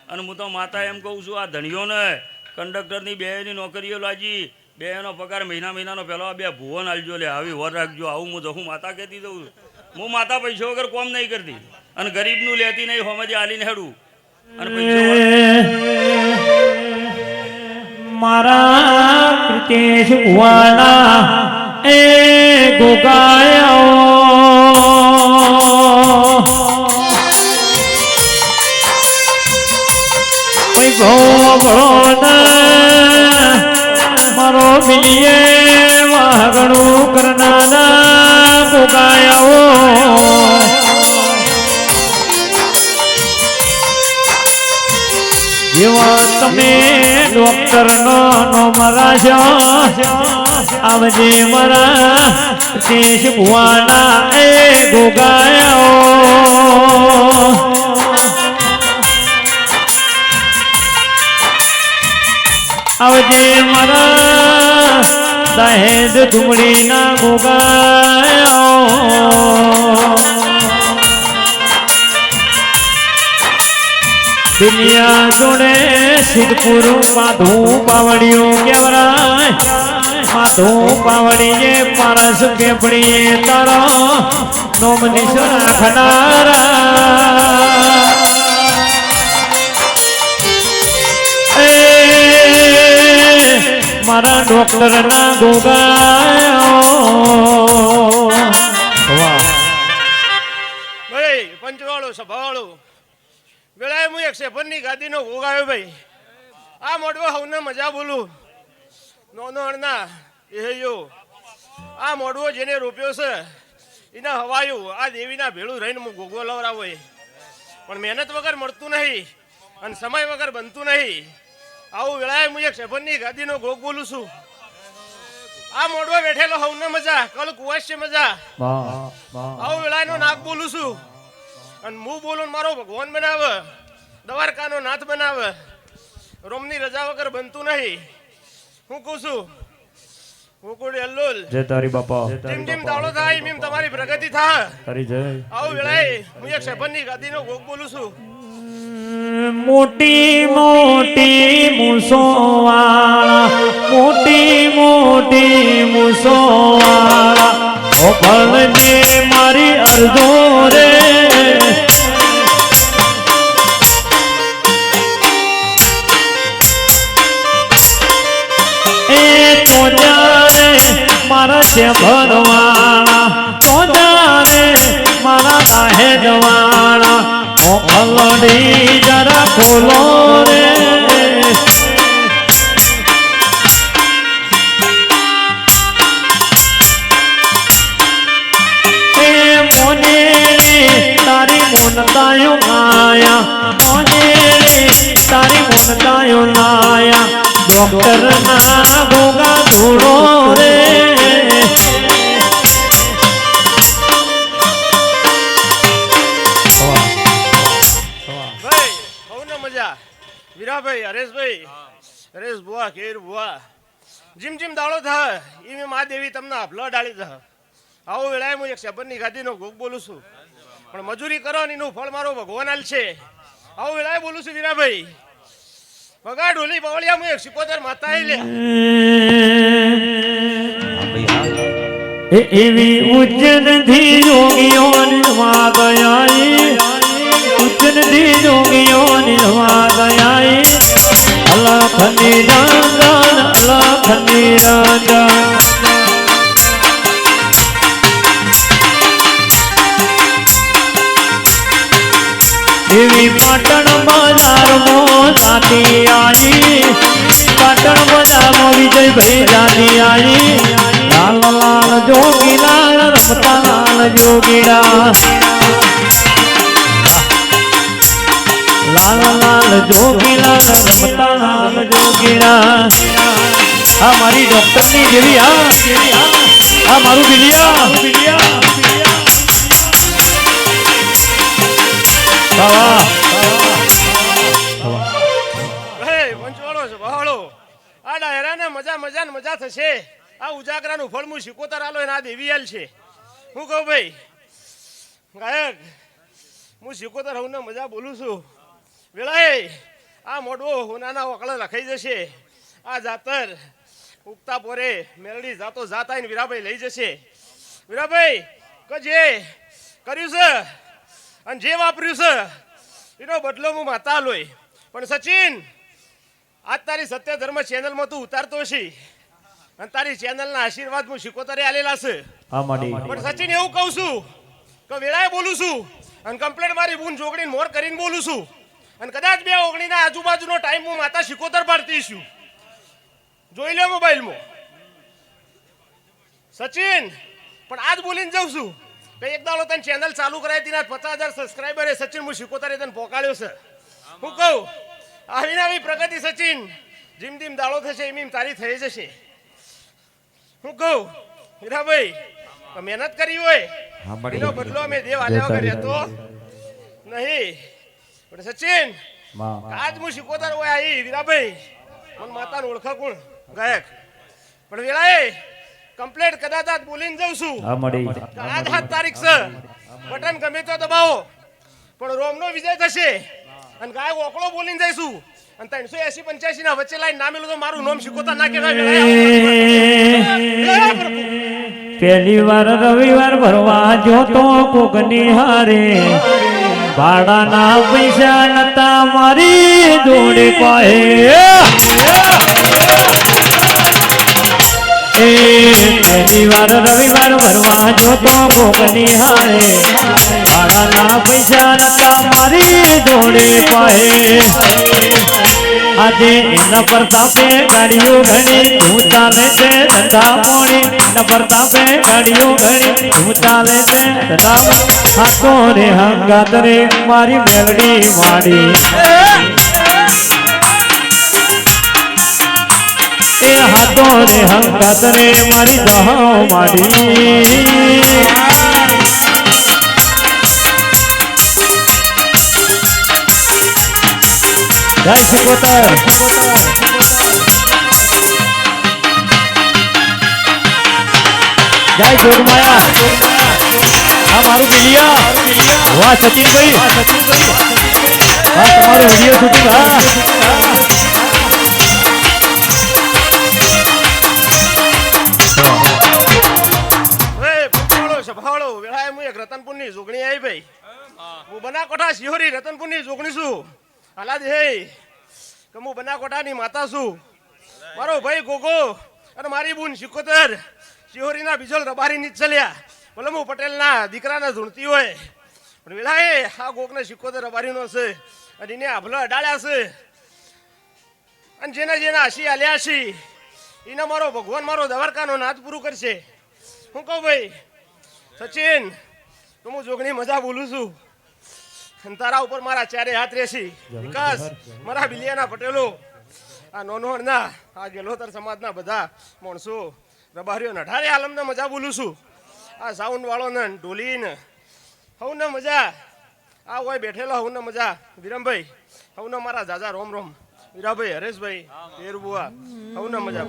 અને હું તો માતા એમ કહું છું, આ ધણીઓને કંડક્ટરની 2ની નોકરીઓ લાજી, 2નો પગાર મહિનાનો પહેલો 2 ભુવન આલજો. લે આવી વર રાખજો. આવું હું જહું માતા કહેતી દઉં છું. હું માતા પૈસા વગર કોમ નહીં કરતી અને ગરીબનું લેતી નહીં. હોમેથી આલીને હેડું અને પૈસા મારા પ્રિતેશ ભુવાના એ ગોગાયો કોઈ ભોગળો મારો બિલીએ વાગણું કરનારા ગોગાયો જેવા તમે ડોક્ટર નો મરાશો આવજે મારા દેશ ભુવાના એ ગોગાયો આવજે મારા દહેજ ધુમડીના ગોગાયો દુનિયા જોડે સિદ્ધપુર માધું પાવડિયું કેવરાય માધું પાવડીએ પારસ કેપડીએ તારો નોમ નિશ રાખનારા મારા ડોક્ટર ના ગોગાયો ભાઈ પંચવાળો સભાવાળો વેળાએ હું 156ની ગાદીનો ગોગાયો ભાઈ. આ મોડવો હવને મજા બોલું નોનો અણના એહયો આ મોડવો જેને રોપ્યો છે એના હવાયું આ દેવીના ભેળું રહીને હું ગોગો લવરાવો પણ મહેનત વગર મળતું નહીં અને સમય વગર બનતું નહીં. આવું વેળાએ હું 156ની ગાદીનો ગોગ બોલું છું. આ મોડવો બેઠેલો હવને મજા કલ કુવાશ છે મજા. આવું વેળાનો નાક બોલું છું અને હું બોલું મારો ભગવાન બનાવે દ્વારકાનો નાથ બનાવે. રોમની રજા વગર બનતું નહીં. હું કહું છું હું કોડી અલ્લુલ જય તારી બાપા ટીમ ટીમ દાડો થાય એમ તમારી પ્રગતિ થાય. તારી જય આવું વેળાએ હું 156ની ગાદીનો ગોગ બોલું છું. મોટી મોટી મુસોવાળા મોટી મોટી મુસોવાળા ઓ ભલને મારી અર્ધો રે એ તો જારે મારા છે ભરવાળા તો જારે મારા દાહે જવાળા ઓ અલડી જરા ખોલો રે એ મોને તારી મુનતાયો આયા મોને તારી મુનતાયો લાયા ડોક્ટર ના ગોગા ધૂળો રે વીરાભાઈ હરેશભાઈ હરેશ બુઆ કેર બુઆ જીમ જીમ દાડો થાય એ મા દેવી તમને આપલો ડાળી દે. આવો વેળાએ હું 156ની ગાદીનો ગોગ બોલું છું પણ મજૂરી કરો ને એનું ફળ મારો ભગવાન આલ છે. આવો વેળાએ બોલું છું વીરાભાઈ. પગા ઢોલી બવળિયા હું 177 માતા લે એવી ઉજ્જૈન થી યોગીઓની વાગ આઈ ઉજ્જૈન થી યોગીઓની વાગ આઈ અલખની રાંધણ અલખની રાંધણ એવી પાટણ બજારમાં જાતી આઈ પાટણ નો વિજય ભાઈ જાની આઈ લાલ લાલ જોગી લાલ રમતા લાલ જોગીડા લાલ લાલ જોગી લાલ રમતા લાલ જોગીડા આ મારી ડોક્ટર ની જેવી આ મારું બિલિયા વાહ હે પંચવાળો છે બહાળો આ ડાયરાને મજા મજા ને મજા થશે આ ઉજાગરાનું ફળ હું શીકોતર આલો એના દેવીયાલ છે હું કહું ભાઈ ગાયક હું શીકોતર હું મજા બોલું છું વેળાએ આ મોઢો હોનાના વકળા લખાઈ જશે આ જાતર ઉગતા પોરે મેલડી જાતો જાત આઈને વીરાભાઈ લઈ જશે વીરાભાઈ કે જે કર્યું છે અને જે વાપર્યું છે એનો બદલો હું માતા લોય પણ સચિન આજ તારી સત્ય ધર્મ ચેનલમાં તું ઉતારતો છે અને તારી ચેનલના આશીર્વાદ હું શીકોતરે આલેલા છે પણ સચિન એવું કહું છું કે વેળાએ બોલું છું અને કમ્પ્લેટ મારી બૂન જોગડીને મોર કરીને બોલું છું અને કદાચ 2 ઓગણીના આજુબાજુનો ટાઈમ હું માતા શીકોતર પાડતી છું જોઈ લો મોબાઈલમાં સચિન પણ આજ બોલીને જાઉં છું કે એક દાડો તને ચેનલ ચાલુ કરાવી દીના 50,000 સબસ્ક્રાઈબર એ સચિન હું શીકોતરે તને પોકાળ્યો છે હું કહું આવીને આવી પ્રગતિ સચિન જીમ જીમ દાડો થશે એમ તારી થઈ જશે હું કહું હીરાભાઈ મહેનત કરી હોય એનો બદલો અમે દેવ આલ્યા વગર રહેતો નહીં પણ સચિન આજ હું શીકોતર હોય આવી વીરાભાઈ મને માતાને ઓળખા કોણ ગાયક પણ વેળાએ કમ્પ્લેટ કદાચ આજ બોલીને જાઉં છું આજ 7 તારીખ છે બટન ગમે તો દબાવો પણ રોમનો વિજય થશે અને ગાયક ઓકળો બોલીને જઈશું અને 380-85 ના વચ્ચે લાઈન ના મેલું તો મારું નામ શીકોતર ના કહેવાય પહેલી વાર રવિવાર ભરવા જોતો કોકની હારે ભાડાના પૈસા નતા મારી જોડે પાહે પહેલી વાર રવિવાર ભરવા જોતો કોકની હારે ભાડાના પૈસા નતા મારી જોડે પાહે આજે એના પ્રતાપે ગાડીઓ ઘણી હું ચાલે છે ધંધા મોડી એના પ્રતાપે ગાડીઓ ઘણી હું ચાલે છે ધંધા હાથો રે હંગાત રે મારી મેલડી માડી એ હાથો રે હંગાત રે મારી દહો માડી જય શીકોતર જય જોગમાયા આ મારું બિલિયા વાહ સચિનભાઈ હા તમારો વિડીયો શૂટિંગ હા વેળાએ હું એક રતનપુરની જોગણી આવી ભાઈ હું બનાકોઠા શિહોરી રતનપુરની જોગણી છું હાલાદ હે કે હું બનાકોઠાની માતા છું મારો ભાઈ ગોગો અને મારી બૂન શીકોતર શિહોરીના બીજલ રબારી ની ચલ્યા ભલે હું પટેલના દીકરાના ધૂણતી હોય પણ વેળાએ આ ગોગને શીકોતર રબારીનો છે અને એને આભલા અડાડ્યા છે અને જેના હસી આલ્યા છે એને મારો ભગવાન મારો દ્વારકાનો નાદ પૂરું કરશે હું કહું ભાઈ સચિન તો હું જોગણી મજા બોલું છું અને તારા ઉપર મારા 4 હાથ રહેશે વિકાસ મારા બિલિયાના પટેલો આ નોનોણના આ ગેલોતર સમાજના બધા માણસો રબારીઓ નઠારે આલમને મજા બોલું છું આ સાઉન્ડ વાળોને ઢોલીને હવને મજા આ હોય બેઠેલો હવને મજા વિરમભાઈ હવને મારા જાજા રોમ રોમ વીરાભાઈ હરેશભાઈ પેરબુઆ હવને મજા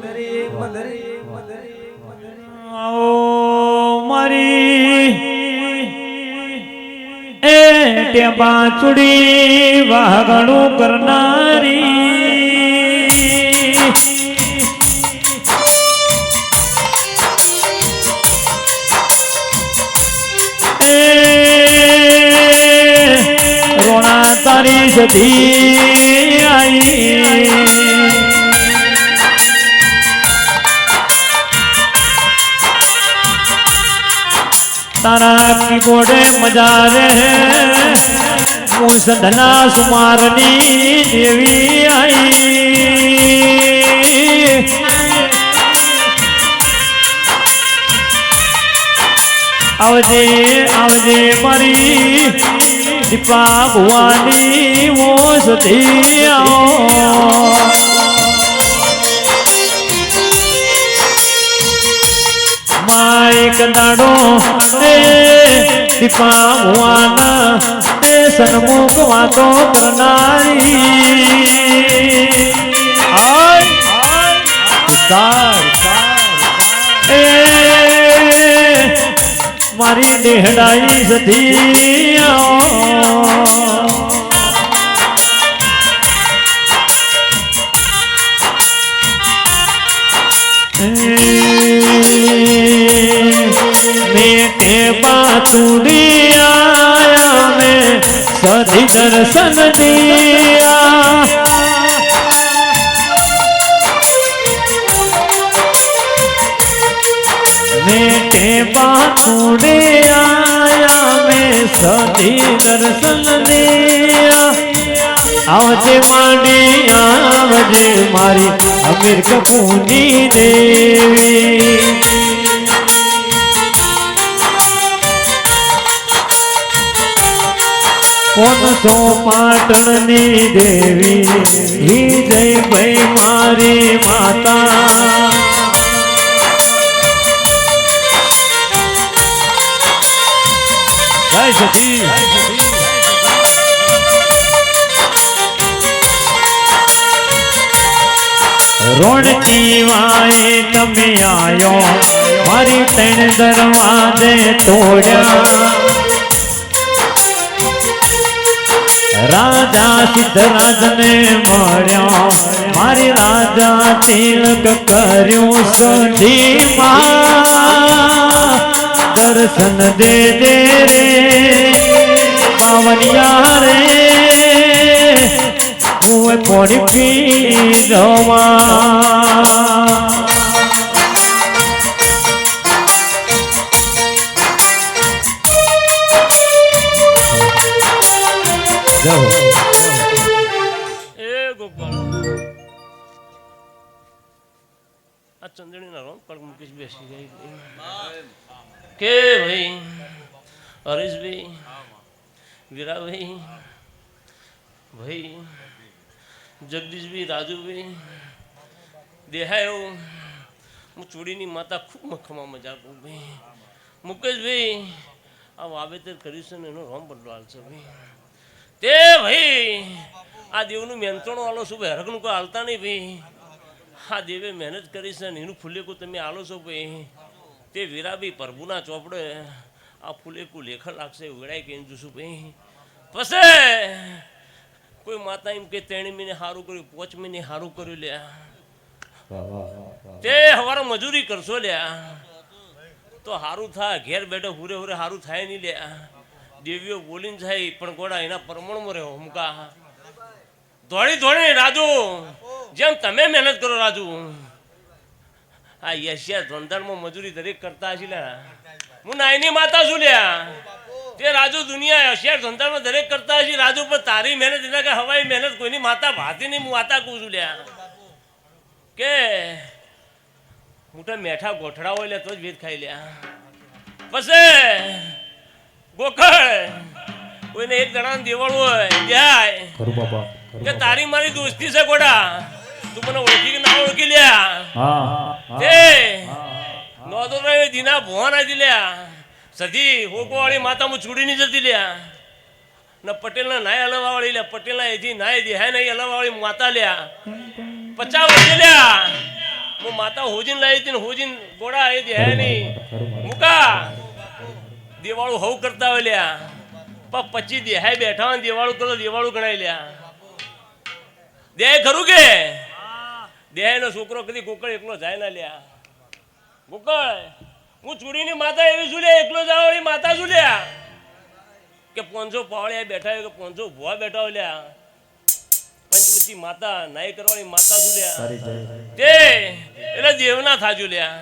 મારી એ ટેબા ચૂડી વાગણું કરનારી એ રોણા તારી સધી આઈ તારા કીબોર્ડે મજા રે મૂર્છધના સુમારની દેવી આઈ આવજે આવજે મારી દીપા ભુવાની મોસથી આવો માઈક દાડો એ દીપા ભુવાના એ સન્મુખ વાતો કરનારી એ મારી દેહડાઈ સધી મેં બાતુડી આયા મેં સધી દર્શન દિયા મેં बातुड़े आया मैं सदी दर्शन दिया आवजे मांडी आवजे मारी अमीर कपूनी देवी कौन सो पाटणनी देवी विजय भाई मारी माता जय सती रोणकी वाए तमे आयो मारी तण दरवाजे तोड़या राजा सिद्धराज ने मळ्यो मारी राजा तिलक कर्यो सधी मां दर्शन दे दे रे पावनिया रे हुए पड़ी पी दवा चंदनी ना रोम कड़क मुकेश बेसी गई के भाई हरीश भाई वीरा भाई भाई जगदीश भाई राजू भाई देहायो मु चूड़ी माता खूब मखमा मजा करू भाई मुकेश भाई आ वावेतर करीशन एनो रोम बदलाल छे भाई ते भाई आ देवनु मेंतणो आलो छो भाई हरकनु को हालता नहीं भाई हाँ देवे मेहनत करी से नीनू फूले को तमे आलो छो भाई ते वीरा भी प्रभुना चोपड़े आ फूले को लेखन लागसे वेड़ाई के जूसु भाई पसे कोई माता एम के 3 महीने हारू कर्यु 5 महीने हारू कर्यु ल्या ते हवार मजूरी करशो ल्या तो हारू था घेर बैठो हुरे हुरे हारू थाय नहीं ल्या देवीओ बोलीने जाय पण गोड़ा एना प्रमाण में रहो हमका दौड़ी दौड़ी राजू जेम तमे मेहनत करो राजू आ यशिया धंधर में मजूरी दरेक करता हशीला मु नायनी माता जुल्या ते राजू दुनिया यशिया धंधर में दरेक करता हशी राजू पर तारी मेहनत इना का हवाई मेहनत कोई नहीं माता भाती नहीं मु माता को जुल्या के मोटा मेठा गोठड़ा होले तो ज वेद खाई लिया पसे गोखळ कोઈને એક જણાને દેવાળું હોય જાય કરું બાબા કે તારી મારી દોસ્તી છે ગોડા તું મને ઓળખી કે ના ઓળખી લ્યા હા તે નોદો રે દીના ભોના દિલ્યા સધી હોકોવાળી માતા મુ છોડી ની જતી લ્યા ન પટેલના નાય હલવાવાળી લ્યા પટેલના એજી નાય દેહાય નહીં હલવાવાળી માતા લ્યા 50 વર્ષ લ્યા મુ માતા હોજીન લાવી હતી ને હોજીન ગોડા એ દેહાય નહીં મુકા દેવાળું હવ કરતા હોય લ્યા 25 દેહાય બેઠા હોય દેવાળું કરો દેવાળું ગણાય લ્યા દેહ ખરું કે દેહ નો છોકરો કદી ગોકળ એકલો જાય ના લ્યા ગોકળ હું ચૂડીની માતા એવી છું લે એકલો જાવળી માતા છું લ્યા કે 500 પાવળિયા બેઠા હોય કે 500 ભુવા બેઠા હોય લ્યા પંચવટી માતા નાય કરવાળી માતા છું લ્યા તે એટલે દેવના થાજો લ્યા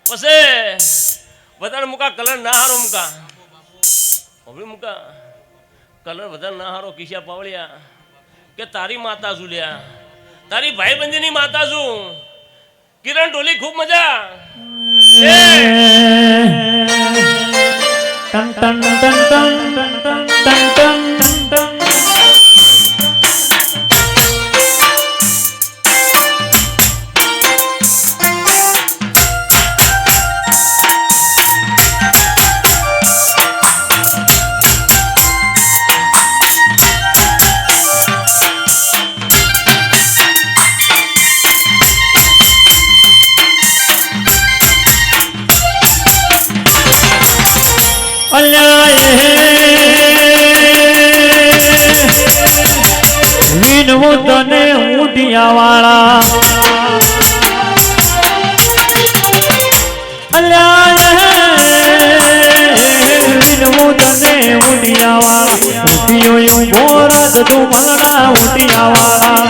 પછી બધાને મુકા કલર ના હારો મુકા હવે મુકા કલર બધા ના હારો કિશા પાવળિયા કે તારી માતા છું લ્યા તારી ભાઈબંધીની માતા છું કિરણ ઢોલી ખૂબ મજા વિનવું તને ઊંટિયા વાળા વિનવું તને ઊંટિયા વાળા ઊંટિયો મોરત તું મલડા ઊંટિયા વાળા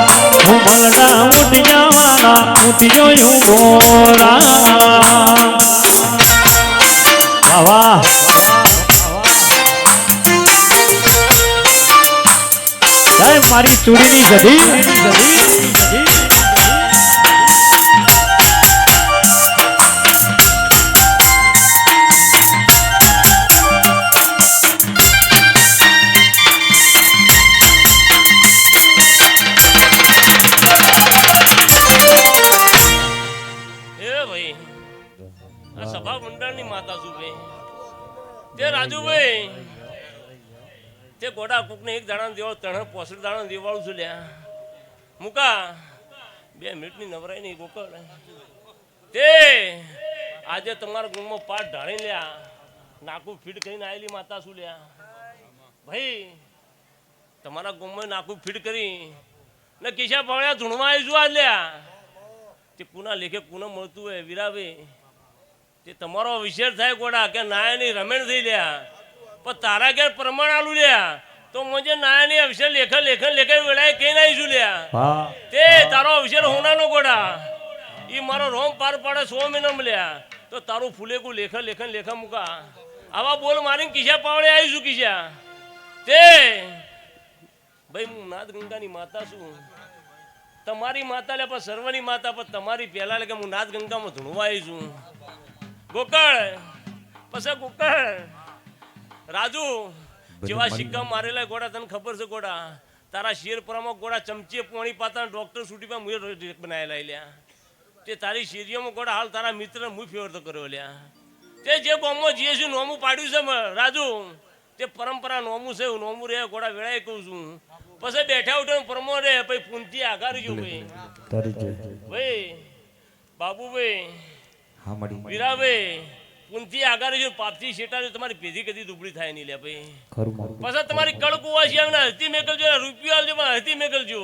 હું મલડા ઊંટિયા વાળા ઊંટિયો ગોરા વાહ સાહેબ મારી ચૂડીની ગધી ભાઈ આ સભા મંડળની માતા છું ભાઈ તે રાજુભાઈ તે ગોડા કુકને એક દાણા દેવાળ ત્રણ પોસઠ દાણા દેવાળું છું લ્યા મુકા 2 મિનિટની નવરાઈ નહીં ગોકળ તે આજે તમારા ગુણમાં પાટ ઢાળી લ્યા નાકું ફીટ કરીને આવેલી માતા છું લ્યા ભાઈ તમારા ગુણમાં નાકું ફીટ કરી ને કિશા પાવળ્યા ધૂણવા આવીશું આજ લ્યા તે કુના લેખે કુના મળતું હોય વીરાભાઈ તે તમારો વિશેષ થાય ગોડા કે નાયાની રમેણ થઈ લ્યા પણ તારા ઘેર પ્રમાણ આલું લ્યા તો મુજે નાયાની અવસર લેખન વેળાએ કઈ નાઈશું લ્યા તે તારો અવસર હોનાનો ગોડા ઈ મારો રોમ પાર પાડે 100 મહિના મળ્યા તો તારું ફૂલેકું લેખન મુકા આવા બોલ મારીને કિશા પાવડે આવીશું કિશા તે ભાઈ હું નાદ ગંગાની માતા છું તમારી માતા લે પણ સર્વની માતા પણ તમારી પહેલા લે કે હું નાદ ગંગામાં ધૂણવા આવી છું ગોકળ પછી ગોકળ રાજુ જેવા સિક્કા મારેલા ગોડા તને ખબર છે ગોડા તારા શેર પરામાં ગોડા ચમચીએ પોણી પાતા ડોક્ટર સુટીમાં મુએ બનાયેલા લ્યા તે તારી શેરીઓમાં ગોડા હાલ તારા મિત્ર મું ફેવર તો કર્યો લ્યા તે જે ગામમાં જે છે નોમું પાડ્યું છે રાજુ તે પરંપરા નોમું છે નોમું રે ગોડા વેળાએ કહું છું પછી બેઠા ઉઠે પરમો રે પછી પૂંતી આગારજો ભાઈ બાબુભાઈ વીરાભાઈ પૂંતી આગારજો પાપથી શેટા તમારી પેઢી કદી દુબળી થાય નહીં લે ભાઈ પછી તમારી કડકુવા છે એમને હરતી મેકલજો રૂપિયો આલજો પણ હરતી મેકલજો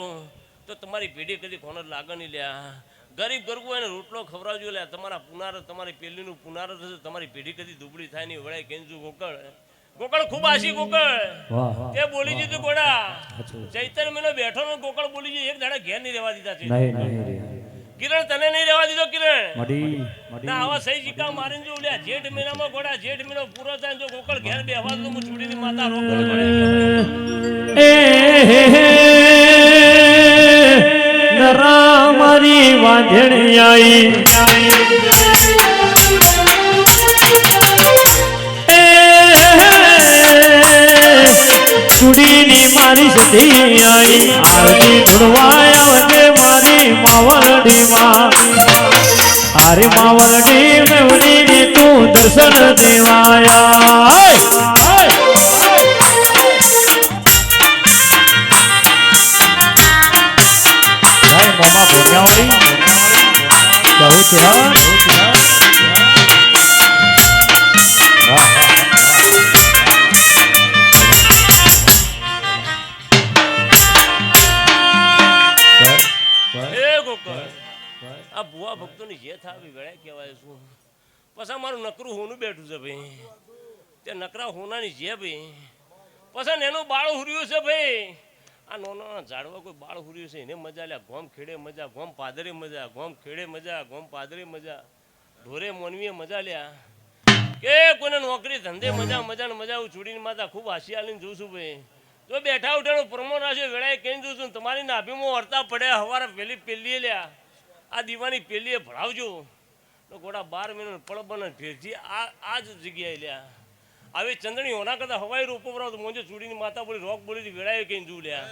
તો તમારી પેઢી કદી કોને લાગે નહીં લ્યા ગરીબ ગરગુ એને રોટલો ખવડાવજો લ્યા તમારા પુનાર તમારી પેલીનું પુનાર થશે તમારી પેઢી કદી દુબળી થાય નહીં વળાય કેંજુ ગોકળ ખૂબ આશી ગોકળ તે બોલી દીધું ગોડા ચૈતર મહિનો બેઠો ને ગોકળ બોલી દીધું એક દાડા ઘેર નહીં રહેવા દીધા છે કિરણ તને નહીં રહેવા દીધો કિરણ ના આવા સહી સિક્કા મારીને જો લ્યા જેઠ મહિનામાં ગોડા જેઠ મહિનો પૂરો થાય જો ગોકળ ઘેર બેહવા તો હું છોડીની માતા રોક નરા મારી વાંધણી આઈ ચૂડીની મારી સધી આઈ આરતી ધૂળવાય આવજે મારી માવલડીમાં આરે માવલડી મેવડીને તું દર્શન દેવાયા મામા ભોગિયાવાળી બહુ છે હા આ ભુવા ભક્તોની જે થાવી વેળાય કહેવાય શું પછી મારું નકરું હોનું બેઠું છે ભાઈ તે નકરા હોનાની જે ભાઈ પછી એનું બાળ હુર્યું છે ભાઈ આ નાના ઝાડવા કોઈ બાળ હુર્યું છે એને મજા લ્યા ગોમ ખેડે મજા ગોમ પાદરે મજા ગોમ ખેડે મજા ગોમ પાદરે મજા ઢોરે મોનવીએ મજા લ્યા કે કોઈને નોકરી ધંધે મજા મજા ને મજા હું છોડીને માતા ખૂબ હાસી આલીને જોઉં છું ભાઈ જો બેઠા ઉઠાનો પ્રમો રાખ્યો વેળાએ કહી દઉં છું તમારી નાભીમાં વળતા પડ્યા હવારે પેલી લ્યા આ દીવાની પેલીએ ભણાવજો તો ગોડા 12 મહિના પળબન ભેરજી આ જ જગ્યાએ લ્યા આવી ચંદણી હોના કરતા હવાઈ રોપો ભરાવ તો મોંજે ચૂડીની માતા બોલી રોક બોલી વેળાએ કહીને જોઉં લ્યા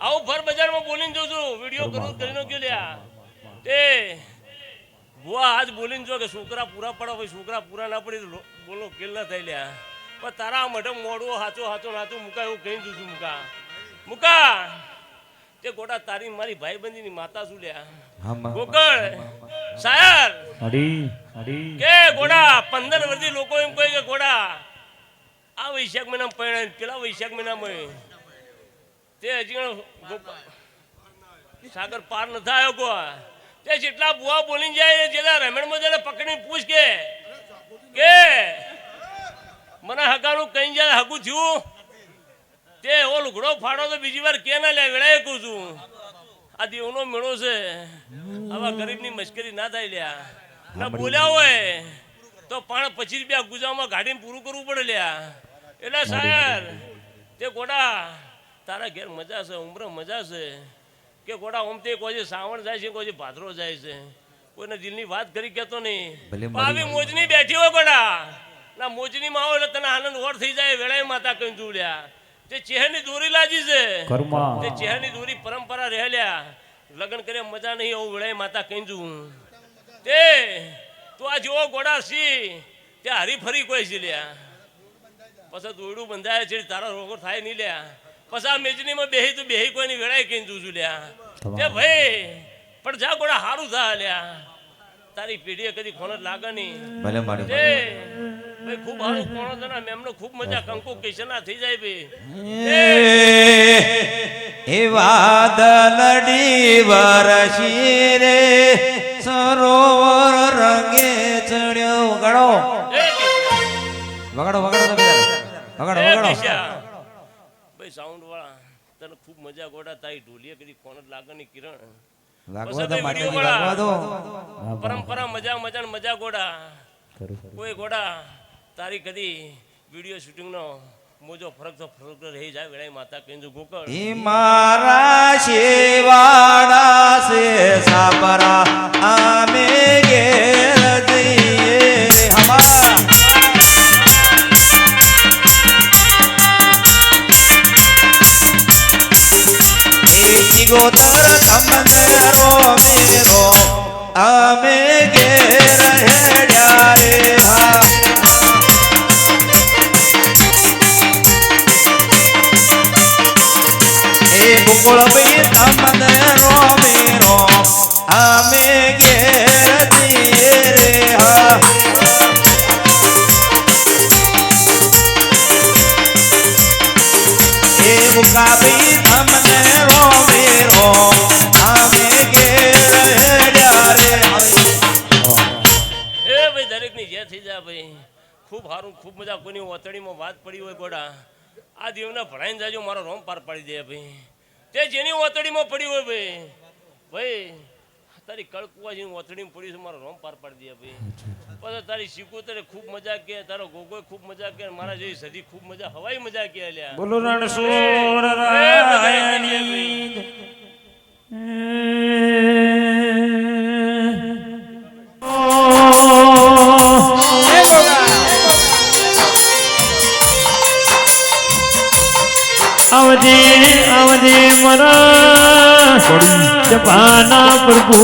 આવું ભર બજારમાં બોલીને જોઉં છું વિડીયો કરું કરીને ગયો લ્યા તે ભુવા આજ બોલીને જો કે છોકરા પૂરા પડે ભાઈ છોકરા પૂરા ના પડે બોલો કેલ ના થાય લ્યા પણ તારા મઢે મોડવો હાચો નાચું મુકા એવું કહીને જોઉં છું મુકા તે ગોડા તારી મારી ભાઈબંધીની માતા શું લ્યા ગોકળ સાયર કે ગોડા 15 વર્ષથી લોકો એમ કહે કે ગોડા આ વૈશાખ મહિનામાં પરણાય પેલા વૈશાખ મહિનામાં તે હજી સાગર પાર ન થાય કો તે જેટલા બુઆ બોલીને જાય જેલા રમેણમાં જઈને પકડીને પૂછ કે મને હગાનું કઈ જાય હગું થયું તે ઓ લુગડો ફાડો તો બીજી વાર કે ના લે વેળાએ કહું છું આ દેવનો મેળો છે આવા ગરીબની મશ્કરી ના થાય લ્યા ના બોલ્યા હોય તો પણ 25 રૂપિયા ગુજામાં ગાડીને પૂરું કરવું પડે લ્યા એટલે સાહેબ તે ગોડા તારા ઘેર મજા છે ઉમર મજા છે કે ગોડા ઓમ તે કોઈ શ્રાવણ જાય છે કોઈ ભાદરો જાય છે કોઈને દિલની વાત કરી કેતો નહીં આવી મોજની બેઠી હોય ગોડા ના મોજની માં આવો એટલે તને આનંદ ઓર થઈ જાય વેળાએ માતા કઈ જોડ્યા તે ચહેરની દોરી લાજી છે તે ચહેરની દોરી પરંપરા રહેલ્યા લગ્ન કર્યા મજા નહીં આવું વેળાએ માતા કઈ જું તે તું આ જેવો ગોડા સી તે હરી ફરી કોઈ છે લ્યા પછી દોરડું બંધાય છે તારા રોગો થાય નહીં લ્યા પછી આ મેજનીમાં બેહી તું બેહી કોઈની વેળાએ કઈ જું છું લ્યા તે ભાઈ પણ જા ગોડા હારું થા લ્યા તારી પેઢીએ કદી ખોણ લાગે નહીં ભલે મારી તે ભાઈ ખૂબ હારું કોણો તને મેમનો ખૂબ મજા કંકુ કિશના થઈ જાય ભાઈ એ વાદળડી વરસી રે સરોવર રંગે ચડ્યો વગાડો વગાડો વગાડો તમે વગાડો વગાડો ભાઈ સાઉન્ડ વાળા તને ખૂબ મજા ગોડા તારી ઢોલીએ કદી કોણ લાગે નહીં કિરણ વાગવા દો માતાજી વાગવા દો પરંપરા મજા મજા મજા ગોડા કોઈ ગોડા તારી કદી વિડિયો શૂટિંગ નો મોજો ફરક તો રહી જાય વેળાઈ માતા કેંજુ ગોકળ ઈ મારા શેવાડા સે સાબરા આમે ઘેર જઈએ રે હમા એ જીગોદર તમને મેરો આમે ઘેર હેડ્યા રે હા ગોકુળ ભાઈ તમને રોમેરો અમે ઘેર જઈએ રે હા એ મુકા ભાઈ તમને રોમેરો અમે ઘેર હેડ્યા રે એ ભાઈ દરેક ની જે થઈ જાય ભાઈ ખૂબ સારું ખૂબ મજા કોઈની ઓતડીમાં વાત પડી હોય ગોડા આ દેવને ભણાઈને જાજો મારો રોમ પાર પાડી દે ભાઈ તે જેની ઓતડીમાં પડી હોય ભાઈ ભાઈ તારી કળકુવાજીની ઓતડીમાં પડી છે મારો રોમ પાર પાડી દે ભાઈ પછી તારી શીકોતરે ખૂબ મજા કે તારો ગોગોય ખૂબ મજા કે મારા જેવી સદી ખૂબ મજા હવાઈ મજા કે લ્યા બોલો રણછોડ રાયની આવજે આવજે મરા જપાના પ્રભુ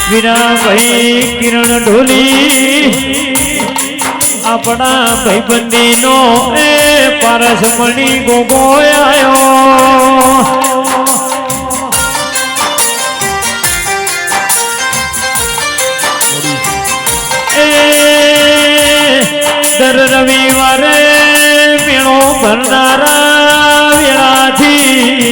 વીરાભાઈ કિરણ ઢોલી આપણા ભાઈબંધી નો એ પારસમણી ગોગો આયો દર રવિવારે મેળો ભરનારા વેળાથી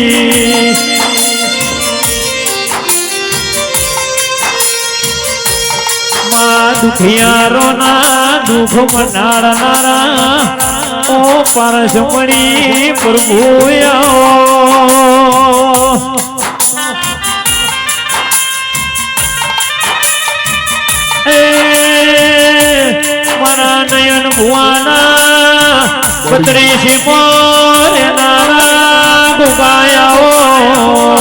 માં દુખિયારો ના દુઃખ મનાડનારા ઓ પારસમણી પ્રભુ મારા નયન ભુવાના 32 નારા ગુગાયાઓ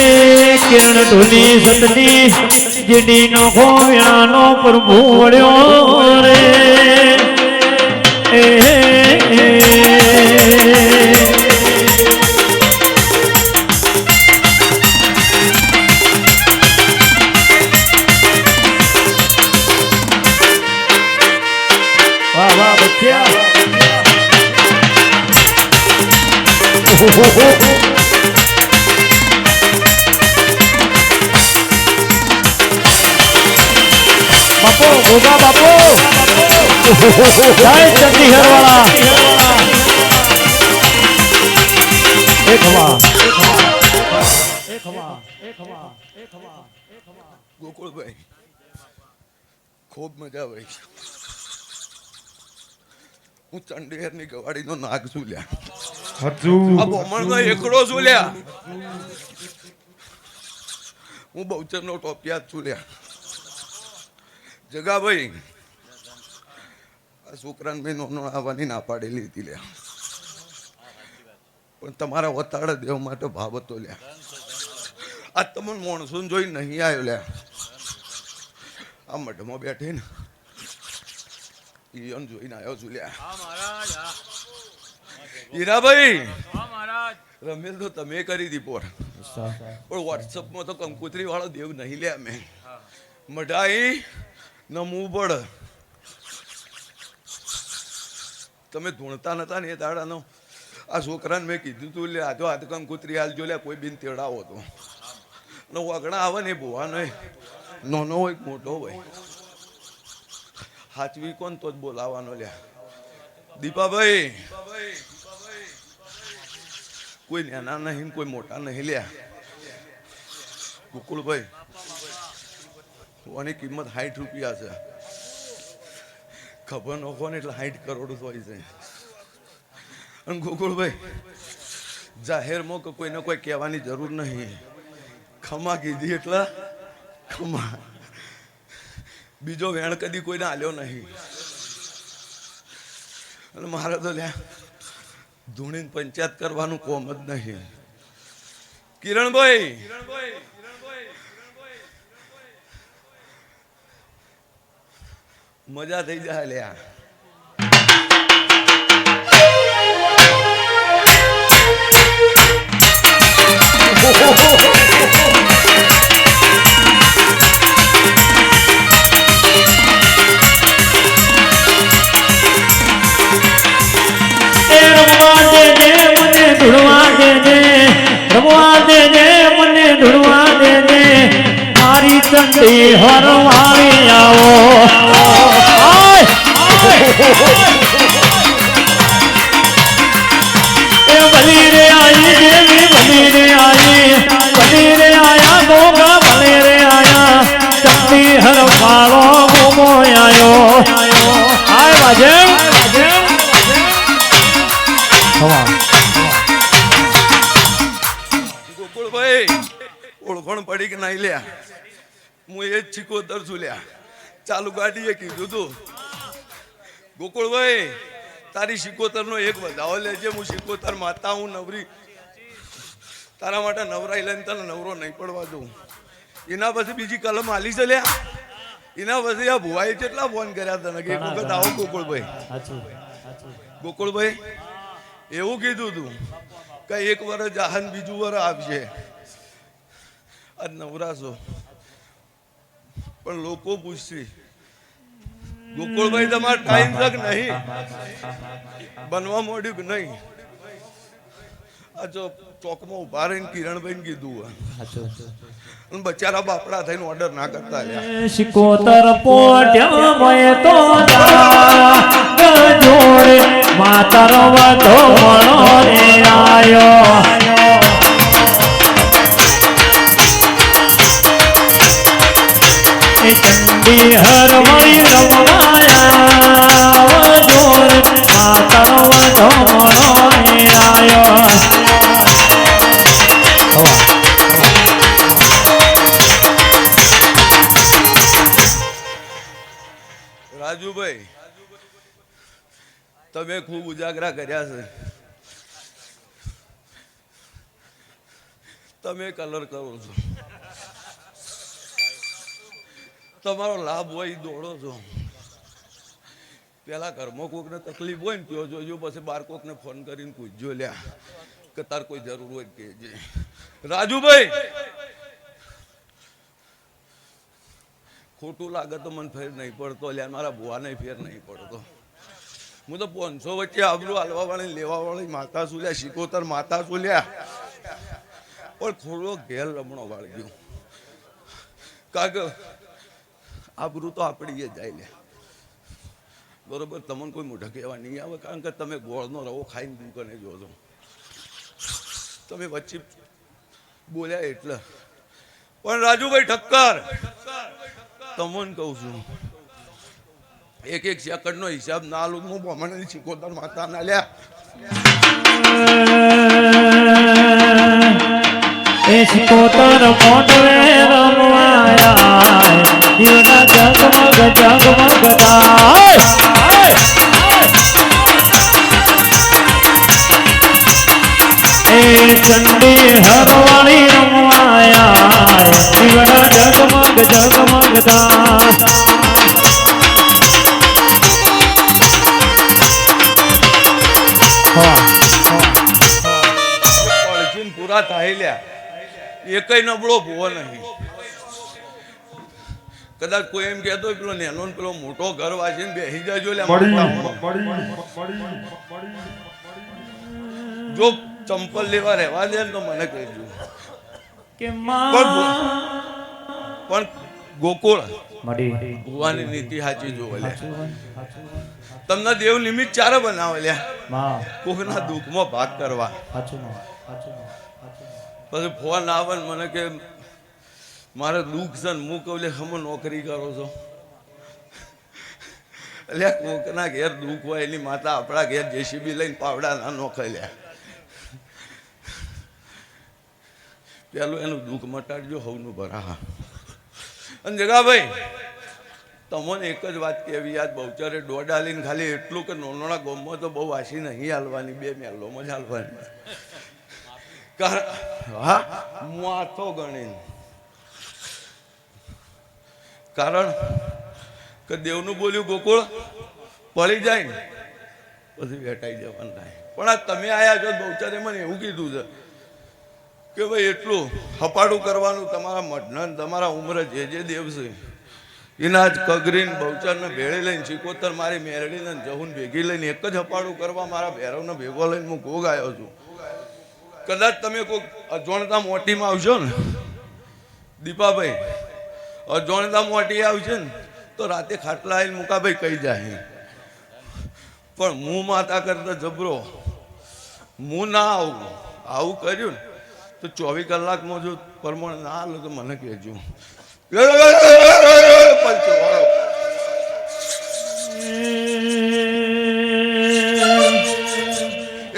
એ કિરણ ઢોલી સતની જેડી નો ખોયાનો પ્રભુ વળ્યો રે વાહ વાહ બચ્ચા ભોગા બાપુ જય ચંદીહર વાળા ગોકુળભાઈ ખૂબ મજા આવી હું ચંડેરની ગવાડીનો નાગ છું લ્યા આ બોમણનો એકડો છું લ્યા હું બહુચરનો ટોપિયા છું લ્યા જગાભાઈ આ છોકરાને મેં નોનો આવવાની ના પાડેલી હતી લ્યા પણ તમારા વતાડે દેવ માટે ભાવ હતો લ્યા આ તમને મોણસૂન જોઈ નહીં આવ્યો લ્યા આ મઢમાં બેઠી ને ઈયોન જોઈને આવ્યો છું લ્યા હીરાભાઈ રમેલ તો તમે કરી દી પોર પણ વોટ્સઅપમાં તો કંકોત્રી વાળો દેવ નહીં લ્યા મેં મઢાઈ નમવું પડ તમે ધૂણતા નતા ને એ દાડાનો આ છોકરાને મેં કીધું તું લે આજો હાથ કંકોત્રી હાલજો લે કોઈ બિન તેડાવો તો ને વગણા આવે ને ભૂવા નહીં નાનો હોય મોટો હોય હાચવી કોણ તો જ બોલાવાનો લ્યા દીપાભાઈ કોઈ નાના નહીં કોઈ મોટા નહીં લ્યા ગોકુળભાઈ આની કિંમત 60 રૂપિયા છે ખબર ન હોય ને એટલે 60 કરોડ હોય છે અને ગોકુળભાઈ જાહેરમાં કોઈને કોઈ કહેવાની જરૂર નહીં ખમા કીધી એટલે ખમા બીજો વેણ કદી કોઈને આલ્યો નહીં અને મારે તો લ્યા ધૂણીને પંચાયત કરવાનું કોમ જ નહીં કિરણભાઈ મજા થઈ જાય લ્યા મારી ચંડી હરવાળી આવો એ ભલી રે આઈ દેવી ભલી રે આયા ગોગા ભલી રે આયા ચંડી હરવાળો ગોમો આયો આય વાજે ગોકુળભાઈ ઓળખણ પડી કે નહીં લ્યા હું એ જ ચીકોતર છું લ્યા ચાલુ ગાડીએ કીધું તું ગોકુળભાઈ તારી શિકોતરનો એક વધાવો લેજે હું શિકોતર માતા હું નવરી તારા માટે નવરાઈ લઈને તને નવરો નહીં પડવા દઉં એના પછી બીજી કલમ હાલી છે લ્યા એના પછી આ ભુવાએ કેટલા ફોન કર્યા તને કે એક વખત આવો ગોકુળભાઈ ગોકુળભાઈ એવું કીધું તું કે એક વર્ષ જાહન બીજું વર્ષ આપશે આજ નવરાશો પણ લોકો પૂછશે ગોકુળભાઈ તમારો ટાઈમ તક નહીં બનવા માંડ્યું કે નહીં આ જો ચોકમાં ઉભા રહીને કિરણભાઈ કીધું અને બચારા બાપડા થઈને ઓર્ડર ના કરતા શિકોતર પોટ્યા મોય તો જોડે માતર વધો મણો રે આયો ચંડી હરવાળી રમવાયા જોડે માતર વધો મણો રે આયો રાજુભાઈ તમે ખૂબ ઉજાગરા કર્યા છે તમે કલર કરો છો તમારો લાભ હોય દોડો છો પેલા ઘરમાં કોકને તકલીફ હોય ને કયો જોજો પછી બાર કોકને ફોન કરીને પૂછજો લ્યા કે તાર કોઈ જરૂર હોય કે જે રાજુભાઈ ખોટું લાગે તો મને ફેર નહીં પડતો લ્યા મારા ભુવાને ફેર નહીં પડતો હું તો 500 વચ્ચે આબરૂ હાલવા વાળી લેવા વાળી માતા છું લ્યા શિકોતર માતા છું લ્યા પણ થોડો ઘેર રમણો વાળી ગયો કારણ કે આબરૂ તો આપણી એ જાય લે બરોબર. તમને કોઈ મોઢા કહેવા નહીં આવે, કારણ કે તમે ગોળનો રવો ખાઈને દુકાને જો છો. તમે વચ્ચે બોલ્યા એટલે. પણ રાજુભાઈ ઠક્કર, તમને કહું છું, એક સેકન્ડનો હિસાબ ના લો. હું ભમણ શીખોતર માતા ના લ્યા એ શિકોતર મોટવે રમવાયા દીવડા જગમગ જગમગ થાય. એ ચંડી હરવાળી રમવાયા દીવડા જગમગ જગમગ થાય. પૂરા થાય લ્યા એકય નબળો ભૂવો નહીં. કદાચ કોઈ એમ કહેતો પેલો નેનો પેલો મોટો ઘર વાંચીને બેસી જજો. જો ચંપલ લેવા રહેવા દે ને તો મને કહેજો. પણ ગોકુળ ભુવાની નીતિ સાચી જોવે. તમને દેવ નિમિત્ત ચારે બનાવે લ્યા કોકના દુઃખમાં ભાગ કરવા. પછી ફોન આવે ને મને કે મારે દુઃખ છે ને હું કહું હમ નોકરી કરો છો. એટલે કોકના ઘેર દુઃખ હોય એની માતા આપણા ઘેર જેસીબી લઈને પાવડા ના નોખે લ્યા. પેલું એનું દુઃખ મટાડજો હવનું ભરા. અને જગાભાઈ તમને એક જ વાત કેવી, યાદ બહુચારે દોડ આલીને ખાલી એટલું કે નોનોના ગોમમાં તો બહુ વાસી નહીં હાલવાની, 2 મેલોમાં જ હાલવાની. હા માથો ગણીને. કારણ કે દેવનું બોલ્યું ગોકુળ પડી જાય ને પછી વેટાઈ જવાનું થાય. પણ આ તમે આયા છો બહુચારે મને એવું કીધું છે કે ભાઈ એટલું હપાડું કરવાનું તમારા મઢન તમારા ઉંમરે જે દેવ છે એના જ કગરીને બહુચારને ભેળી લઈને શિકોતર મારી મેરડીને જહુન ભેગી લઈને એક જ હપાડું કરવા મારા ભૈરવને ભેગો લઈને હું ગોગ આવ્યો છું. કદાચ તમે કોઈ અજોણતા મોટીમાં આવશો ને દીપાભાઈ, અજોણતા મોટી આવશે ને તો રાતે ખાટલા આવીને મુકાભાઈ કહી જાય. પણ હું માતા કરતા જબરો હું ના આવું કર્યું ને તો 24 કલાકમાં જો પરમાણ ના હાલો તો મને કહેજો.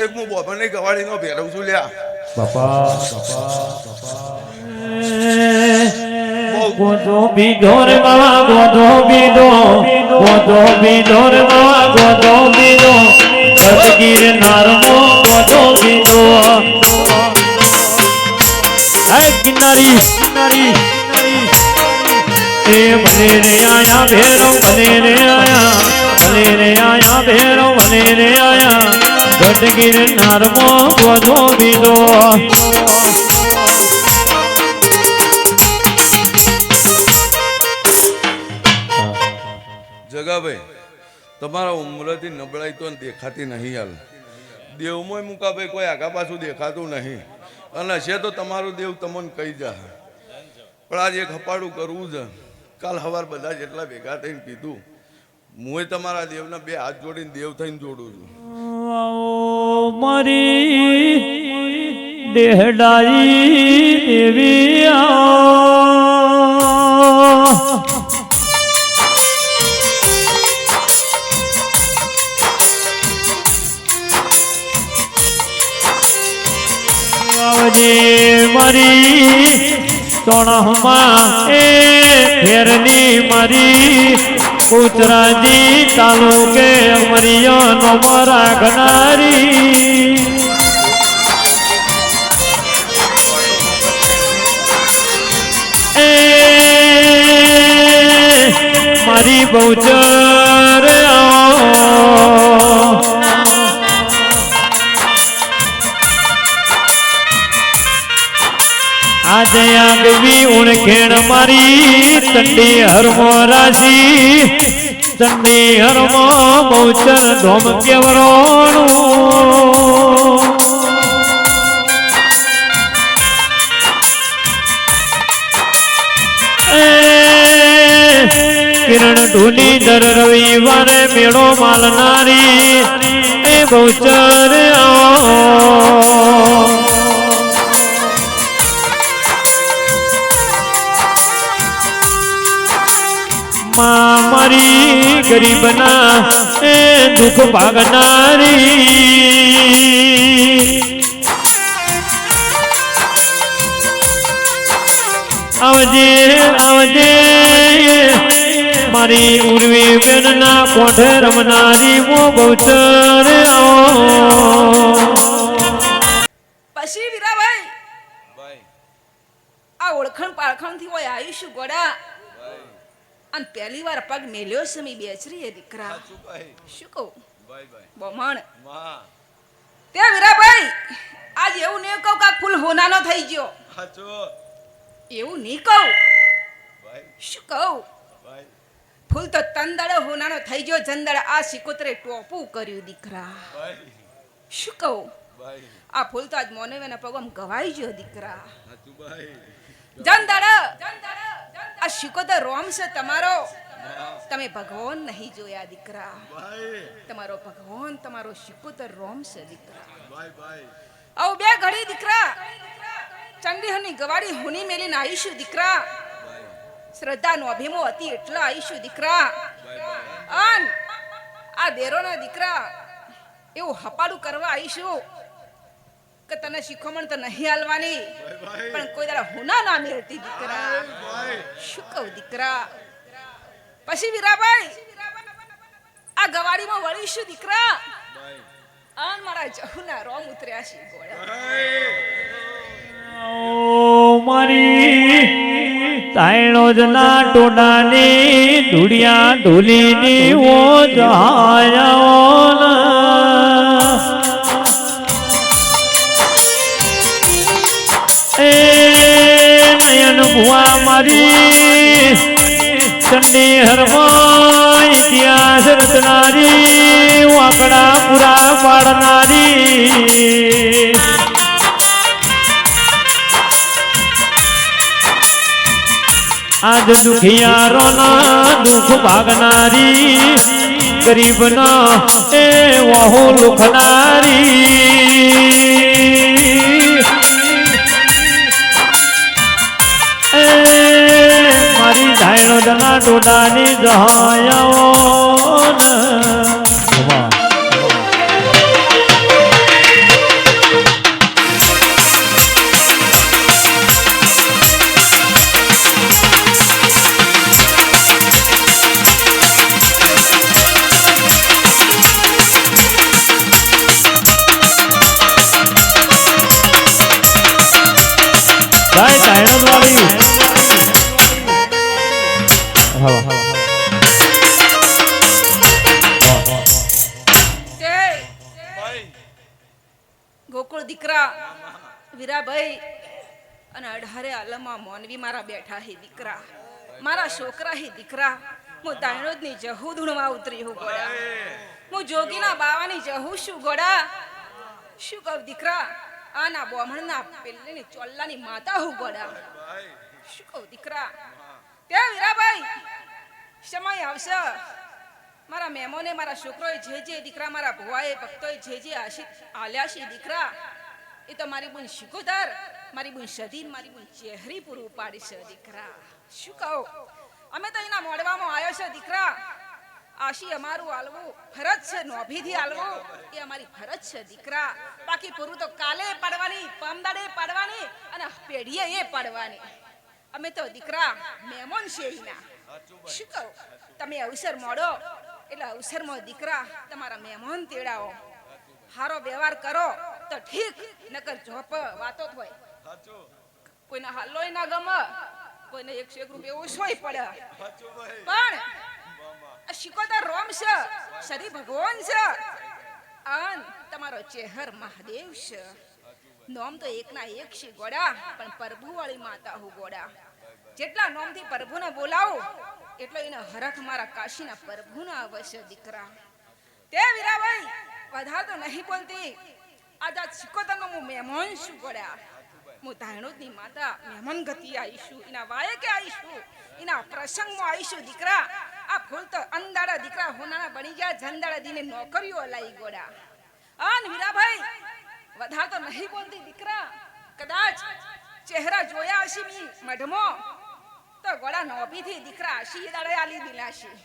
એક હું બોબરની ગવાડીનો ભેરવ છું લ્યા. ગોધો બીધો રે બાવા ગોધો બીધો, ગોધો બીધો રે બાવા ગોધો બીધો, ગદગીર નારમો ગોધો બીધો. હે કિનારી કિનારી એ ભલે રે આયા ભેરો ભલે રે આયા, ભલે રે આયા ભેરો ભલે રે આયા, ગદગીર નારમો ગોધો બીધો. જગાભાઈ તમારા ઉંમરથી નબળાઈ તો દેખાતી નહીં. હાલ દેવમાં મુકાભાઈ કોઈ આગા પાછું દેખાતું નહીં. અને છે તો તમારું દેવ તમને કહી જા. પણ આજે એક હપાડું કરવું છે. કાલ સવાર બધા જેટલા ભેગા થઈને કીધું હું તમારા દેવના 2 હાથ જોડીને દેવ થઈને જોડું છું. મારી દેહડાઈ દેવી મારી તોણમાં એ ફેરની મારી ઉતરાજી તાલુકે અમરિયાનો મારા ગનારી. એ મારી બહુચર આજે આગવી ઉણખેણ મારી ચંડી હરમો રાશી, ચંડી હરમો બહુચર ધોમ કેવરોણું. એ કિરણ ઢોલી દર રવિવારે મેળો માલનારી એ બહુચર મારી ગરીબના એ દુઃખ ભાગનારી આવજે આવજે મારી ઉર્વી બેનના કોઠે રમનારી મો બહુચર પછી વીરાભાઈ આ ઓળખણ પાળખણ થી હોય આયુષ્ય ગોડા અને પહેલી વાર પગ મેલ્યો છે મી બેચરી એ દીકરા શું કહું બમણ તે વીરાભાઈ આજ એવું નહીં કહું કે આ ફૂલ હોનાનો થઈ ગયો એવું નહીં કહું શું કહું ફૂલ તો તંદડો હોનાનો થઈ ગયો જંદળ આ સિકોતરે ટોપું કર્યું દીકરા શું કહું આ ફૂલ તો આજ મોનેવેના પગમ ગવાઈ ગયો દીકરા જંદળ આ સિકોતર રોમ છે તમારો તમે ભગવાન નહીં જોયા દીકરા તમારો ભગવાન તમારો સિકોતર રોમ છે દીકરા આવ બે ઘડી દીકરા ચંડીહની ગવાડી હુની મેલીને આવીશું દીકરા શ્રદ્ધાનો અભિમો હતી એટલા આવીશું દીકરા અન આ દેરોના દીકરા એવું હપાડું કરવા આવીશું કે તને શીખવણ તો નહીં હાલવાની પણ કોઈ દાડા હુના ના મેળતી દીકરા શું કહું દીકરા પછી વીરાભાઈ આ ગવાડીમાં વળીશું દીકરા અન મારા જહુના રોમ ઉતર્યા છે ગોળા મારી તાયણો જના ટોડાની ધૂળિયા ઢોલીની ઓ જહાયા એ નયન ભુવા મારી ચંડી હરવા ઇતિહાસ રચનારી વાકડા પૂરા પાડનારી આજ દુખિયારોના દુઃખ ભાગનારી ગરીબના એ વાહો લુખનારી એ મારી ધાયણો જના ડોડાની જહાયાઓ ગોકુળ દીકરા વીરાભાઈ અને અઢારે આલમમાં મોનવી મારા બેઠા હે દીકરા મારા છોકરા હે દીકરા હું દાણોદની જહુ ધૂણવા ઉતરી હું ગોડા હું જોગીના બાવાની જહુ શું ગોડા શું કહું દીકરા આના બોમણના પેલીની ચોલ્લાની માતા હું ગોડા શું કહું દીકરા તે વીરાભાઈ સમય આવશે મારા મહેમાને મારા છોકરોએ જે દીકરા મારા ભુવાએ ભક્તોએ જે આલ્યા છે દીકરા એ તો મારી બુન શિકોતર મારી બુન સદીન મારી બુન ચહેરી પૂરું પાડી છે દીકરા શું કહું અમે તો એના મોડવામાં આવ્યો છે દીકરા આશી અમારું આલવું ફરજ છે નોભીથી આલવું એ અમારી ફરજ છે દીકરા બાકી પૂરું તો કાલે પાડવાની પામદાડે પાડવાની અને પેઢીએ એ પાડવાની અમે તો દીકરા મહેમાન છે એના શું કહું તમે અવસર મોડો એટલે અવસરમાં દીકરા તમારા મહેમાન તેડાવો હારો વ્યવહાર કરો તો ઠીક નકર જોપ વાતો હોય કોઈને હાલોય ના ગમે કોઈને 101 રૂપિયા ઓછોય પડે પણ આ શિકોતર રોમ છે સરી ભગવાન છે અન તમારો ચહેર મહાદેવ છે નોમ તો એકના એક છે ગોડા પણ પ્રભુ વાળી માતા હું ગોડા જેટલા નોમથી પ્રભુને બોલાવું એટલો એને હરખ મારા કાશીના પ્રભુના આવશે દીકરા તે વીરાભાઈ વધારે તો નહીં બોલતી આજ શિકોતરનો હું મહેમાન છું ગોડા હું ધાયણોદની માતા મહેમાન ગતિ આવીશું એના વાયકે આવીશું એના પ્રસંગમાં આવીશું દીકરા આ ફૂલ તો અંદાડા દીકરા હોનાના બની ગયા જંદાડા દીને નોકરીઓ લાઈ ગોડા આન વીરાભાઈ વધાર તો નહીં બોલતી દીકરા કદાચ ચહેરા જોયા હશે મી મઢમો તો ગોડા નોભીથી દીકરા આશી દાડે આલી દિલાશી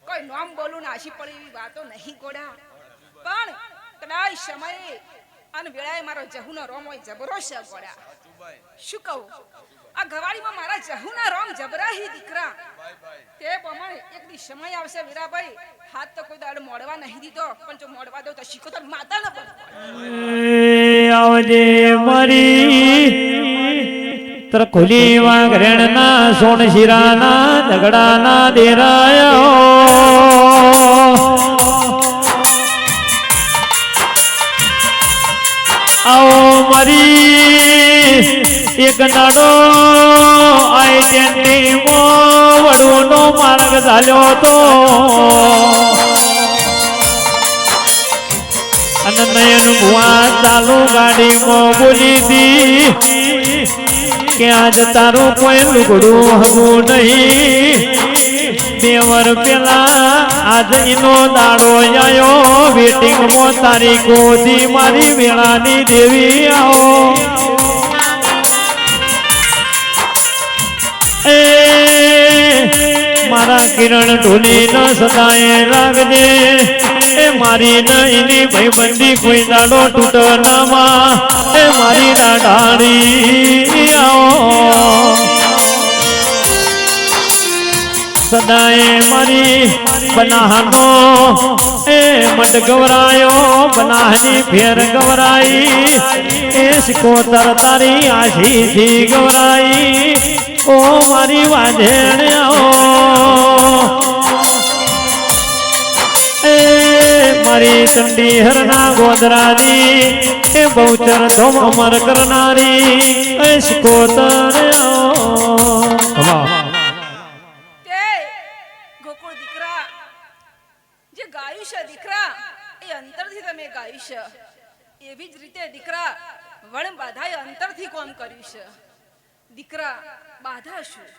કોઈ નામ બોલું ને આશી પડી એવી વાતો નહીં ગોડા પણ કદાચ સમયે અને વેળાએ મારો જહુનો રોમ હોય જબરો છે ગોડા શું કહું આ ગવાડીમાં મારા જહુના રોમ જબરાહી દીકરા તે પ્રમાણે એક દી સમય આવશે વીરાભાઈ હાથ તો કોઈ દાડ મોડવા નહીં દીધો પણ જો મોડવા દો તો શીખો તો માતા ન બન આવજે મારી તરખુલી વાઘરેણના સોણ શિરાના દગડાના દેરાયો આવો મારી એક નાડો આઈડેન્ટિમો વડુનો માર્ગ ચાલ્યો તો અને નયન ભુવા ચાલુ ગાડીમાં બોલી દી કે આજ તારું કોઈ લુગડું હવું નહીં દેવર પેલા આજ એનો દાડો આયો વેટિંગમાં તારી ગોદી મારી વેળાની દેવી આવો એ મારા કિરણ ઢોલી ન સદાય રાખજે એ મારી ન એની ભાઈબંધી કોઈ દાડો તૂટ નામાં એ મારી દાડાડી આવો સદાય મારી બનાહનો એ મટ ગવરાયો બનાહની ફેર ગવરાઈ એ સિકોતર તારી આશીથી ગવરાઈ ઓ મારી વાંધેણ આવો એ મારી ચંડી હરના ગોદરાજી એ બહુચર ધોમ અમર કરનારી એ સિકોતર આવો એવી જ રીતે દીકરા વણ બાધાએ અંતરથી કોમ કર્યું છે દીકરા બાધા શું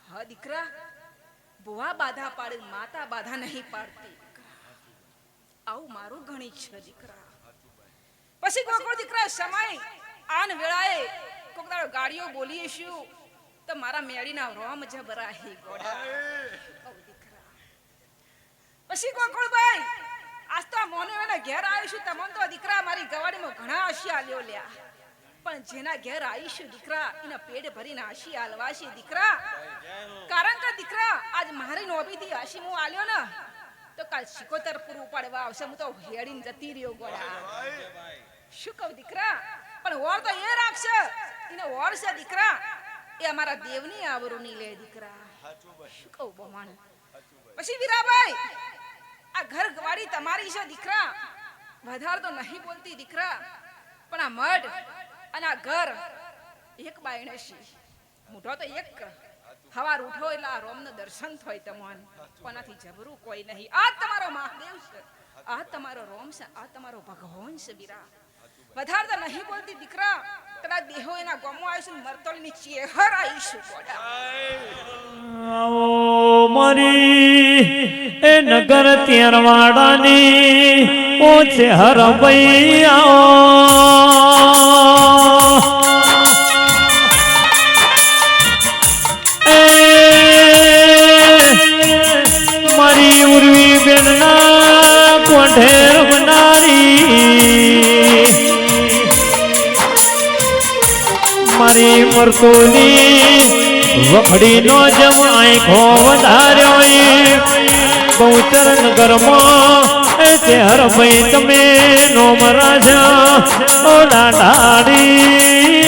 હા દીકરા બુવા બાધા પાડે માતા બાધા નહીં પાડતી આવું મારું ગણિત છે દીકરા પછી કોઈ દીકરા સમય આન વેળાએ કોક દાડો ગાડીઓ બોલીએ શું તો મારા મેળીના રોમ જબરાહી ગોડા પછી ગોકુળભાઈ આજ તો મોને એના ઘેર આવીશું તમને તો દીકરા મારી ગવાડીમાં ઘણા આશી આલ્યો લ્યા પણ જેના ઘેર આવીશું દીકરા એના પેટ ભરીને આશી આલવાશી દીકરા કારણ કે દીકરા આજ મારી નોબીથી આશી હું આલ્યો ને તો કાલ સિકોતર પૂરું પાડવા આવશે હું તો હેડીને જતી રહ્યો ગોડા શું કહું દીકરા પણ ઓર તો એ રાખશે એને ઓર છે દીકરા એ અમારા દેવની આવરુની લે દીકરા શું કહું બમાણ પછી વીરાભાઈ આ ઘર ગવાડી તમારી છે દીકરા વધાર તો નહીં બોલતી દીકરા પણ આ મઢ અને આ ઘર એક બાયણે છે મોઢો તો એક હવાર ઉઠો એટલે આ રોમનું દર્શન થાય તમને કોનાથી જબરું કોઈ નહીં આ તમારો મહાદેવ છે આ તમારો રોમ છે આ તમારો ભગવાન છે વીરા વધાર તો નહીં બોલતી દીકરા કદાચ દેહો એના ગમો આવીશું મરતોલની ચેહર આવીશું આવો મારી એ નગર તેરવાડાની ઓ ચેહર ભાઈ આવો મારી ઉર્વી બેનના કોઢેર બનારી મારી મરકોની વખડીનો જમ આંખો વધાર્યો બહુચર નગરમાં એ ચેહર ભાઈ તમે નોમ રાજા ઓ દાડાડી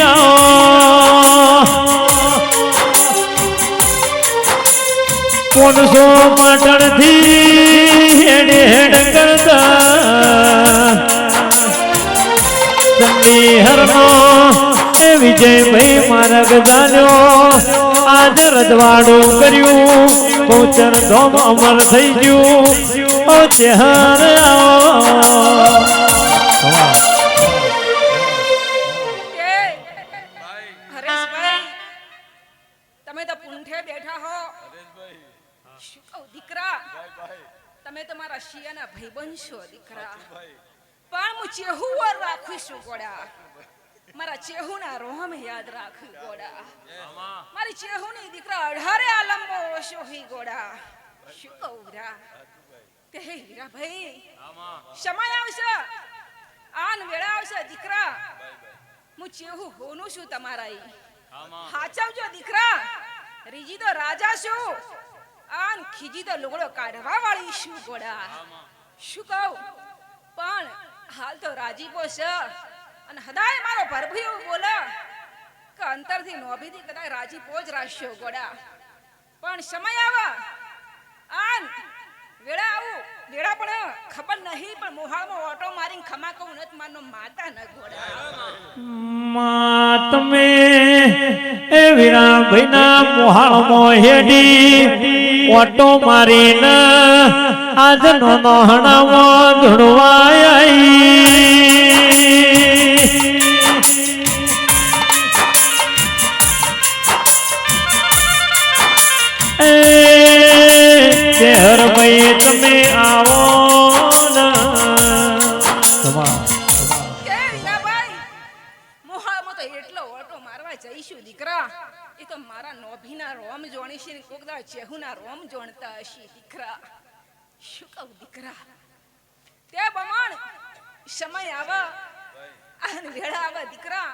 કોનસો પાટણથી હેડ હેડ કરતા ચંડી હરનો એ વિજયભાઈ મારા ગજાલ્યો આજ રજવાડું કર્યું બહુચર ધોમ અમર થઈ ગયું ઓ ચેહર દીકરા તમે તો મારા શિયાના ભાઈબંધ છો દીકરા પણ હું ચેહુ વાર રાખું છું ગોડા મારા ચેહુના રોમ યાદ રાખું ગોડા મારી ચેહુની દીકરા અઢારે આલમમાં ઓશો હી ગોડા શું કહું વીરા તે વીરા ભાઈ સમય આવશે આન વેળા આવશે દીકરા હું ચેહુ હોનું છું તમારા ઈ હાચવજો દીકરા રીજી તો રાજા છું આન ખીજી તો લુગડો કાઢવા વાળી છું ગોડા શું કહું પણ હાલ તો રાજીપો છે અને હદાય મારો પ્રભુ એવું બોલે કે અંતરથી નોભીથી કદાચ રાજીપો જ રાખ્યો ગોડા પણ સમય આવે આન વેળા આવું વેળા પણ ખબર નહીં પણ મોહાળમાં ઓટો મારીને ખમા કહું નત મારનો માતા ન ગોડા તમે એ વીરા ભાઈના મોહાળમાં હેડી ઓટો મારીને આજનો નોહણામાં ધૂળવાય શહેર ભાઈ તમે આવો જઈશું દીકરા એ તો મારા નોભીના રોમ જોણી છે ને કોક દા ચેહુના રોમ જોણતા હશે દીકરા શું કહું દીકરા તે બમણ સમય આવે આન વેળા આવે દીકરા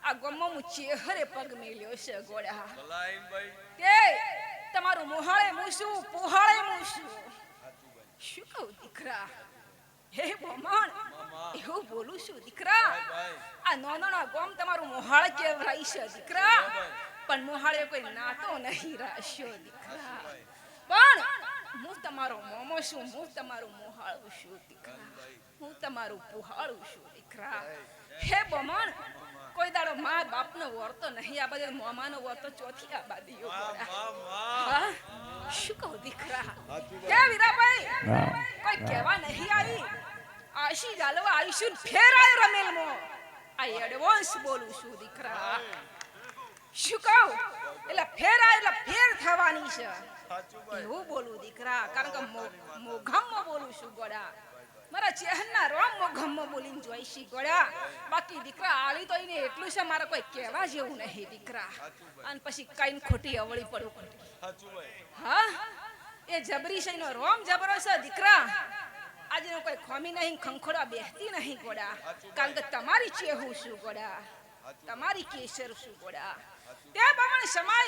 આ ગમો મુ ચેહરે પગ મેલ્યો છે ગોડા તે તમારું મોહાળે મૂસું પોહાળે મૂસું શું કહું દીકરા હે બમણ એવું બોલું છું દીકરા આ નોનોના ગોમ તમારું મોહાળ કેવરાઈ છે દીકરા પણ મોહાળે કોઈ નાતો નહીં રાશ્યો દીકરા પણ હું તમારો મોમો છું હું તમારું મોહાળું છું દીકરા હું તમારું પુહાળું છું દીકરા હે બમણ કોઈ દાડો મા બાપનો વર્તો નહીં આ બધે મોમાનો વર્તો ચોથી આ બાદીઓ હા શું કહું દીકરા કે વીરાભાઈ કોઈ કહેવા નહીં આવી આશી ગાલવા આઈશું ફેરાય રમેલમો આ એડવાન્સ બોલું છું દીકરા શું કહું એટલે ફેરાય એટલે ફેર થવાની છે એવું બોલું દીકરા કારણ કે મોઘમમાં બોલું છું ગોડા મારા ચહેરના રોમ મોઘમમાં બોલીને જોઈશી ગોડા બાકી દીકરા આળી તો એને એટલું છે મારે કોઈ કહેવા જેવું નહીં દીકરા અને પછી કઈ ખોટી અવળી પડું હા એ જબરી છે એનો રોમ જબરો છે દીકરા આજે કોઈ ખોમી નહીં ખંખોડા બેહતી નહીં ગોડા કારણ કે તમારી ચેહુ છું ગોડા તમારી કેસર છું ગોડા તે બમણ સમય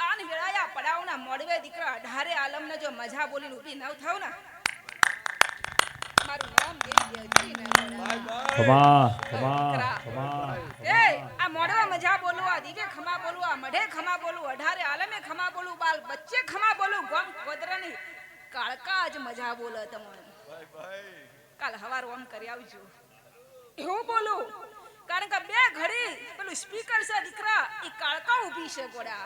આન વેળાયા પડાવના મોડવે દીકરા અઢારે આલમને જો મજા બોલીને ઊભી ન થાવ ને મારું નામ દેતી ન એ આ મોડવા મજા બોલું આ દીવે ખમા બોલું આ મઢે ખમા બોલું અઢારે આલમે ખમા બોલું બાલ બચ્ચે ખમા બોલું ગમ કોદરાની કાળકા જ મજા બોલે તમને કાલ હવાર ઓમ કરી આવજો એવું બોલું કારણ કે બે ઘડી પેલું સ્પીકર છે દીકરા એ કાળકા ઊભી છે ગોડા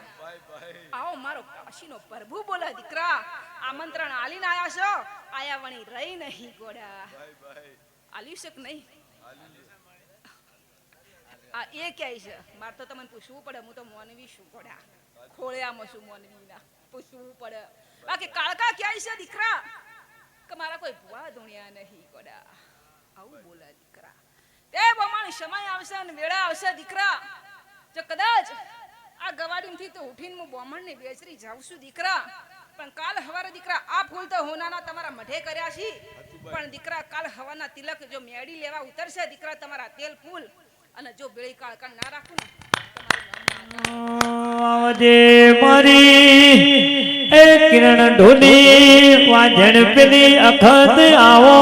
આવો મારો કાશીનો પ્રભુ બોલે દીકરા આમંત્રણ આલીને આયા છો આયા વણી રહી નહીં ગોડા આલ્યું છે કે નહીં આ એ ક્યાંય છે મારે તો તમને પૂછવું પડે હું તો મોનવી છું ગોડા ખોળ્યામાં છું મોનવીના પૂછવું પડે બાકી કાળકા ક્યાંય છે દીકરા કે મારા કોઈ ભુવા ધોણ્યા નહીં ગોડા આવું બોલે દીકરા તે બમણ સમય આવશે અને વેળા આવશે દીકરા જો કદાચ આ ગવાડીમાંથી તો ઉઠીને હું બોમણને બેચરી જાઉં છું દીકરા પણ કાલ હવારે દીકરા આ ફૂલ તો હોનાના તમારા મઢે કર્યા છે પણ દીકરા કાલ હવાના તિલક જો મેડી લેવા ઉતરશે દીકરા તમારા તેલ ફૂલ અને જો બેળી કાળકા ના રાખું ને આવજે મારી એ કિરણ ઢોલી વાજણ પેલી અખત આવો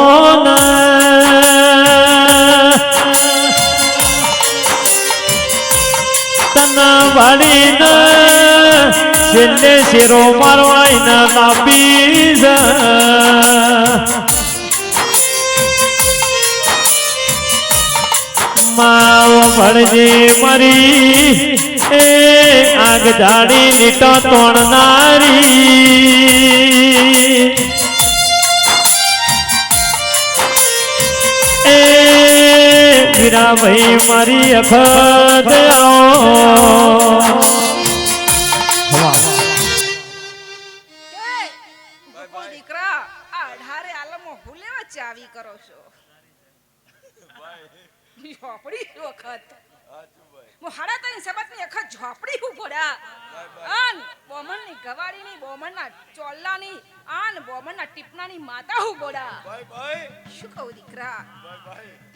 તના વાળી છેલ્લે શેરો મારવાઈ ના લાપી માવો ભળજે મરી એ આગ જાડી લીટો તોડનારી એ વીરા ભાઈ મારી અખત દીકરા આ 18 આલમો હું લેવા ચાવી કરો છો ઝોપડી વખત હું હાડા તઈ સબતની અખત ઝોપડી હું ગોડા આન બોમણની ગવાડીની બોમણના ચોલ્લાની આન બોમણના ટીપનાની માતા હું ગોડા શું કહું દીકરા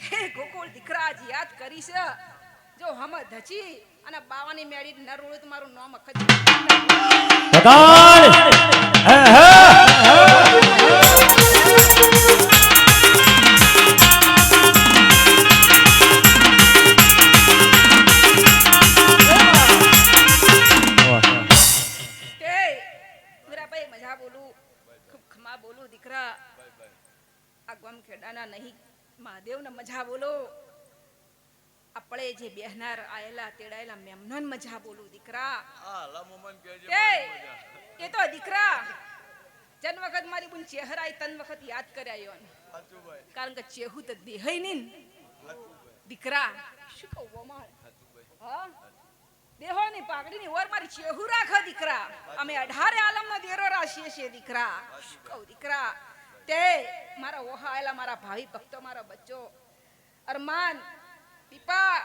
હે ગોકુળ દીકરા આજ યાદ કરી છે જો હમ ધચી અને બાવાની મેળી ન રોળે તો મારું નામ અખત બતાડ હે હે ખેડાના નહીં મહાદેવને મજા બોલો આપણે જે બેહનાર આયેલા તેડાયેલા મેમનોન મજા બોલું દીકરા એ તો દીકરા જન વખત મારી બુન ચહેરાય તન વખત યાદ કર્યા કારણ કે ચેહુ તો દેહય નહીં દીકરા શું કહું બોમાળ હા દેહોની પાઘડીની ઓર મારી ચેહુ રાખો દીકરા અમે 18 આલમનો દેરો રાશીએ છીએ દીકરા શું કહું દીકરા તે મારા ઓહા આયેલા મારા ભાઈ ભક્તો મારો બચ્ચો અરમાન દીપા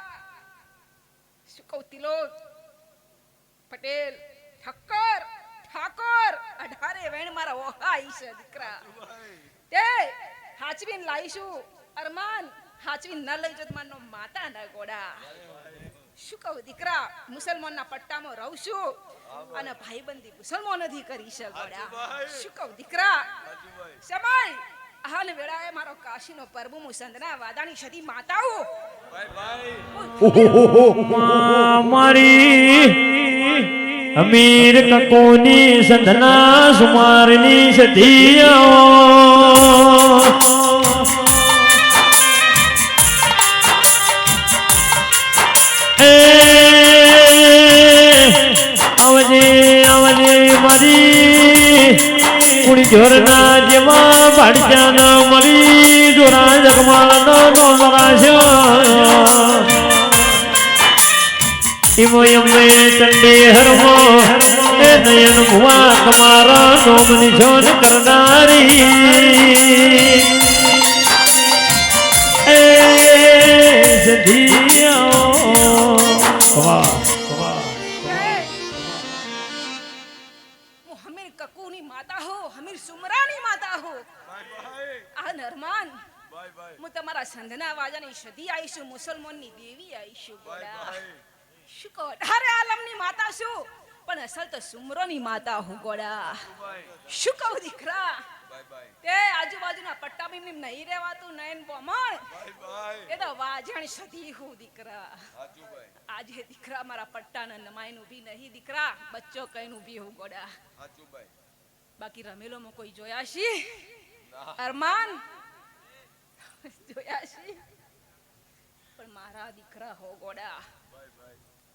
શું કહું તિલોક પટેલ ઠક્કર ઠાકોર 18 વેણ મારા ઓહા આવી છે દીકરા તે હાચવીન લાઈશું અરમાન હાચવીન ન લઈ જત મારનો માતા ના ગોડા શું કહું દીકરા મુસલમાનના પટ્ટામાં રહું છું અને ભાઈબંધી મુસલમાનોથી કરી છે ગોડા શું કહું દીકરા સમય હાલ વેળાએ મારો કાશીનો પરબુ મુસંદના વાદાની સદી માતાઓ મારી અમીર કકોની સંધના સુમારની સધિયા આવજે આવજે મારી કુડી જોરના જેવા ભાડજાના મળી જોરા જગમાળનો નોંધરાશ ઇમો યમે ચંડી હરમો એ નયન ભુવા તમારા નોમની જોન કરનારી એ સધિયા વાહ કકુની માતા હો હમીર સુમરાની માતા હો આ નરમાન હું તમારા સંધના વાજાની સદી આઈશું મુસલમાનની દેવી આઈશું ગોડા શું કહો 18 આલમની માતા છું પણ અસલ તો સુમરોની માતા હું ગોડા શું કહું દીકરા તે આજુબાજુના પટ્ટામાં એમને નહીં રહેવાતું નયન બોમણ એ તો વાજણ સદી હું દીકરા આજે દીકરા મારા પટ્ટાના નમાઈનું ભી નહીં દીકરા બચ્ચો કઈનું ભી હું ગોડા બાકી રમેલોમાં કોઈ જોયા છે અરમાન જોયા છે પણ મારા દીકરા હો ગોડા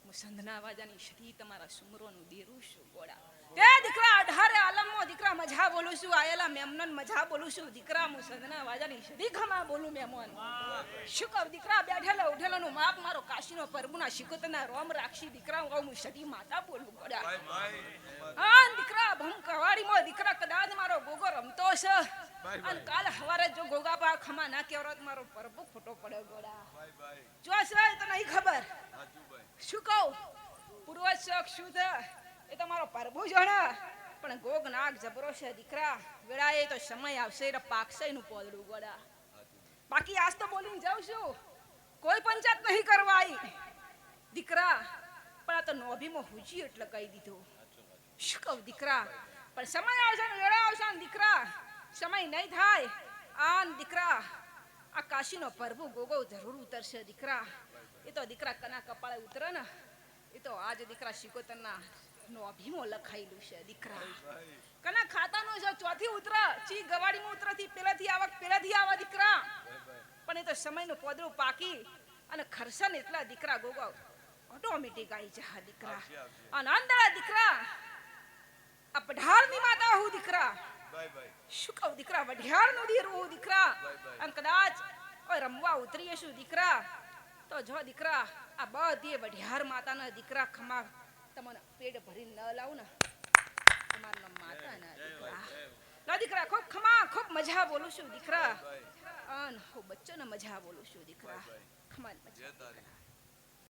મુસંદના વાજાની સદી તમારા સુમરોનું દેરું છું ગોડા તે દીકરા 18 આલમમાં દીકરા મજા બોલું છું આયેલા મેમનન મજા બોલું છું દીકરા મુસંદના વાજાની સદી ખમા બોલું મેમન શું કહું દીકરા બેઠેલો ઉઠેલોનું માપ મારો કાશીનો પરબુના શિકોતના રોમ રાખશી દીકરા હું સદી માતા બોલું ગોડા હા દીકરા ભમ કવાડીમાં દીકરા કદાચ મારો ગોગો રમતો છે અને કાલ હવારે જો ગોગા પા ખમા ના કેવરત મારો પરબુ ખોટો પડે ગોડા જો છે તો નહીં ખબર શું કહું પૂર્વજ શોખ શું છે એ તો મારો પરબુ જણા પણ ગોગ નાગ જબરો છે દીકરા વેળાએ તો સમય આવશે રે પાકશે નું પોદડું ગોડા બાકી આજ તો બોલીને જાઉં છું કોઈ પંચાયત નહીં કરવાઈ દીકરા પણ આ તો નોભીમાં હુજી એટલે કહી દીધું શું કહું દીકરા પણ સમય આવશે ને વેળા આવશે ને દીકરા સમય નહીં થાય આન દીકરા આ કાશીનો પરબુ ગોગો જરૂર ઉતરશે દીકરા એ તો દીકરા કના કપાળે ઉતરે ને એ તો આજ દીકરા શિકોતરના નો અભિમો લખાયેલું છે દીકરા કના ખાતાનો છે ચોથી ઉતર ચી ગવાડીમાં ઉતરથી પેલાથી આવા દીકરા પણ એ તો સમયનું પોદરું પાકી અને ખરસન એટલા દીકરા ગોગો ઓટોમેટિક આવી જા દીકરા અને અંદરા દીકરા આ પઢારની માતા હું દીકરા શું કહું દીકરા વઢિયારનું દીરું હું દીકરા અને કદાચ કોઈ રમવા ઉતરીએ છું દીકરા તો જો દીકરા આ બધી વઢિયાર માતાના દીકરા ખમા તમને પેટ ભરીને ન લાવું ને તમારું નામ માતા ના દીકરા લો કા દીકરા ખૂબ ખમા ખૂબ મજા બોલું છું દીકરા અન હું બચ્ચોને મજા બોલું છું દીકરા ખમા મજા દીકરા.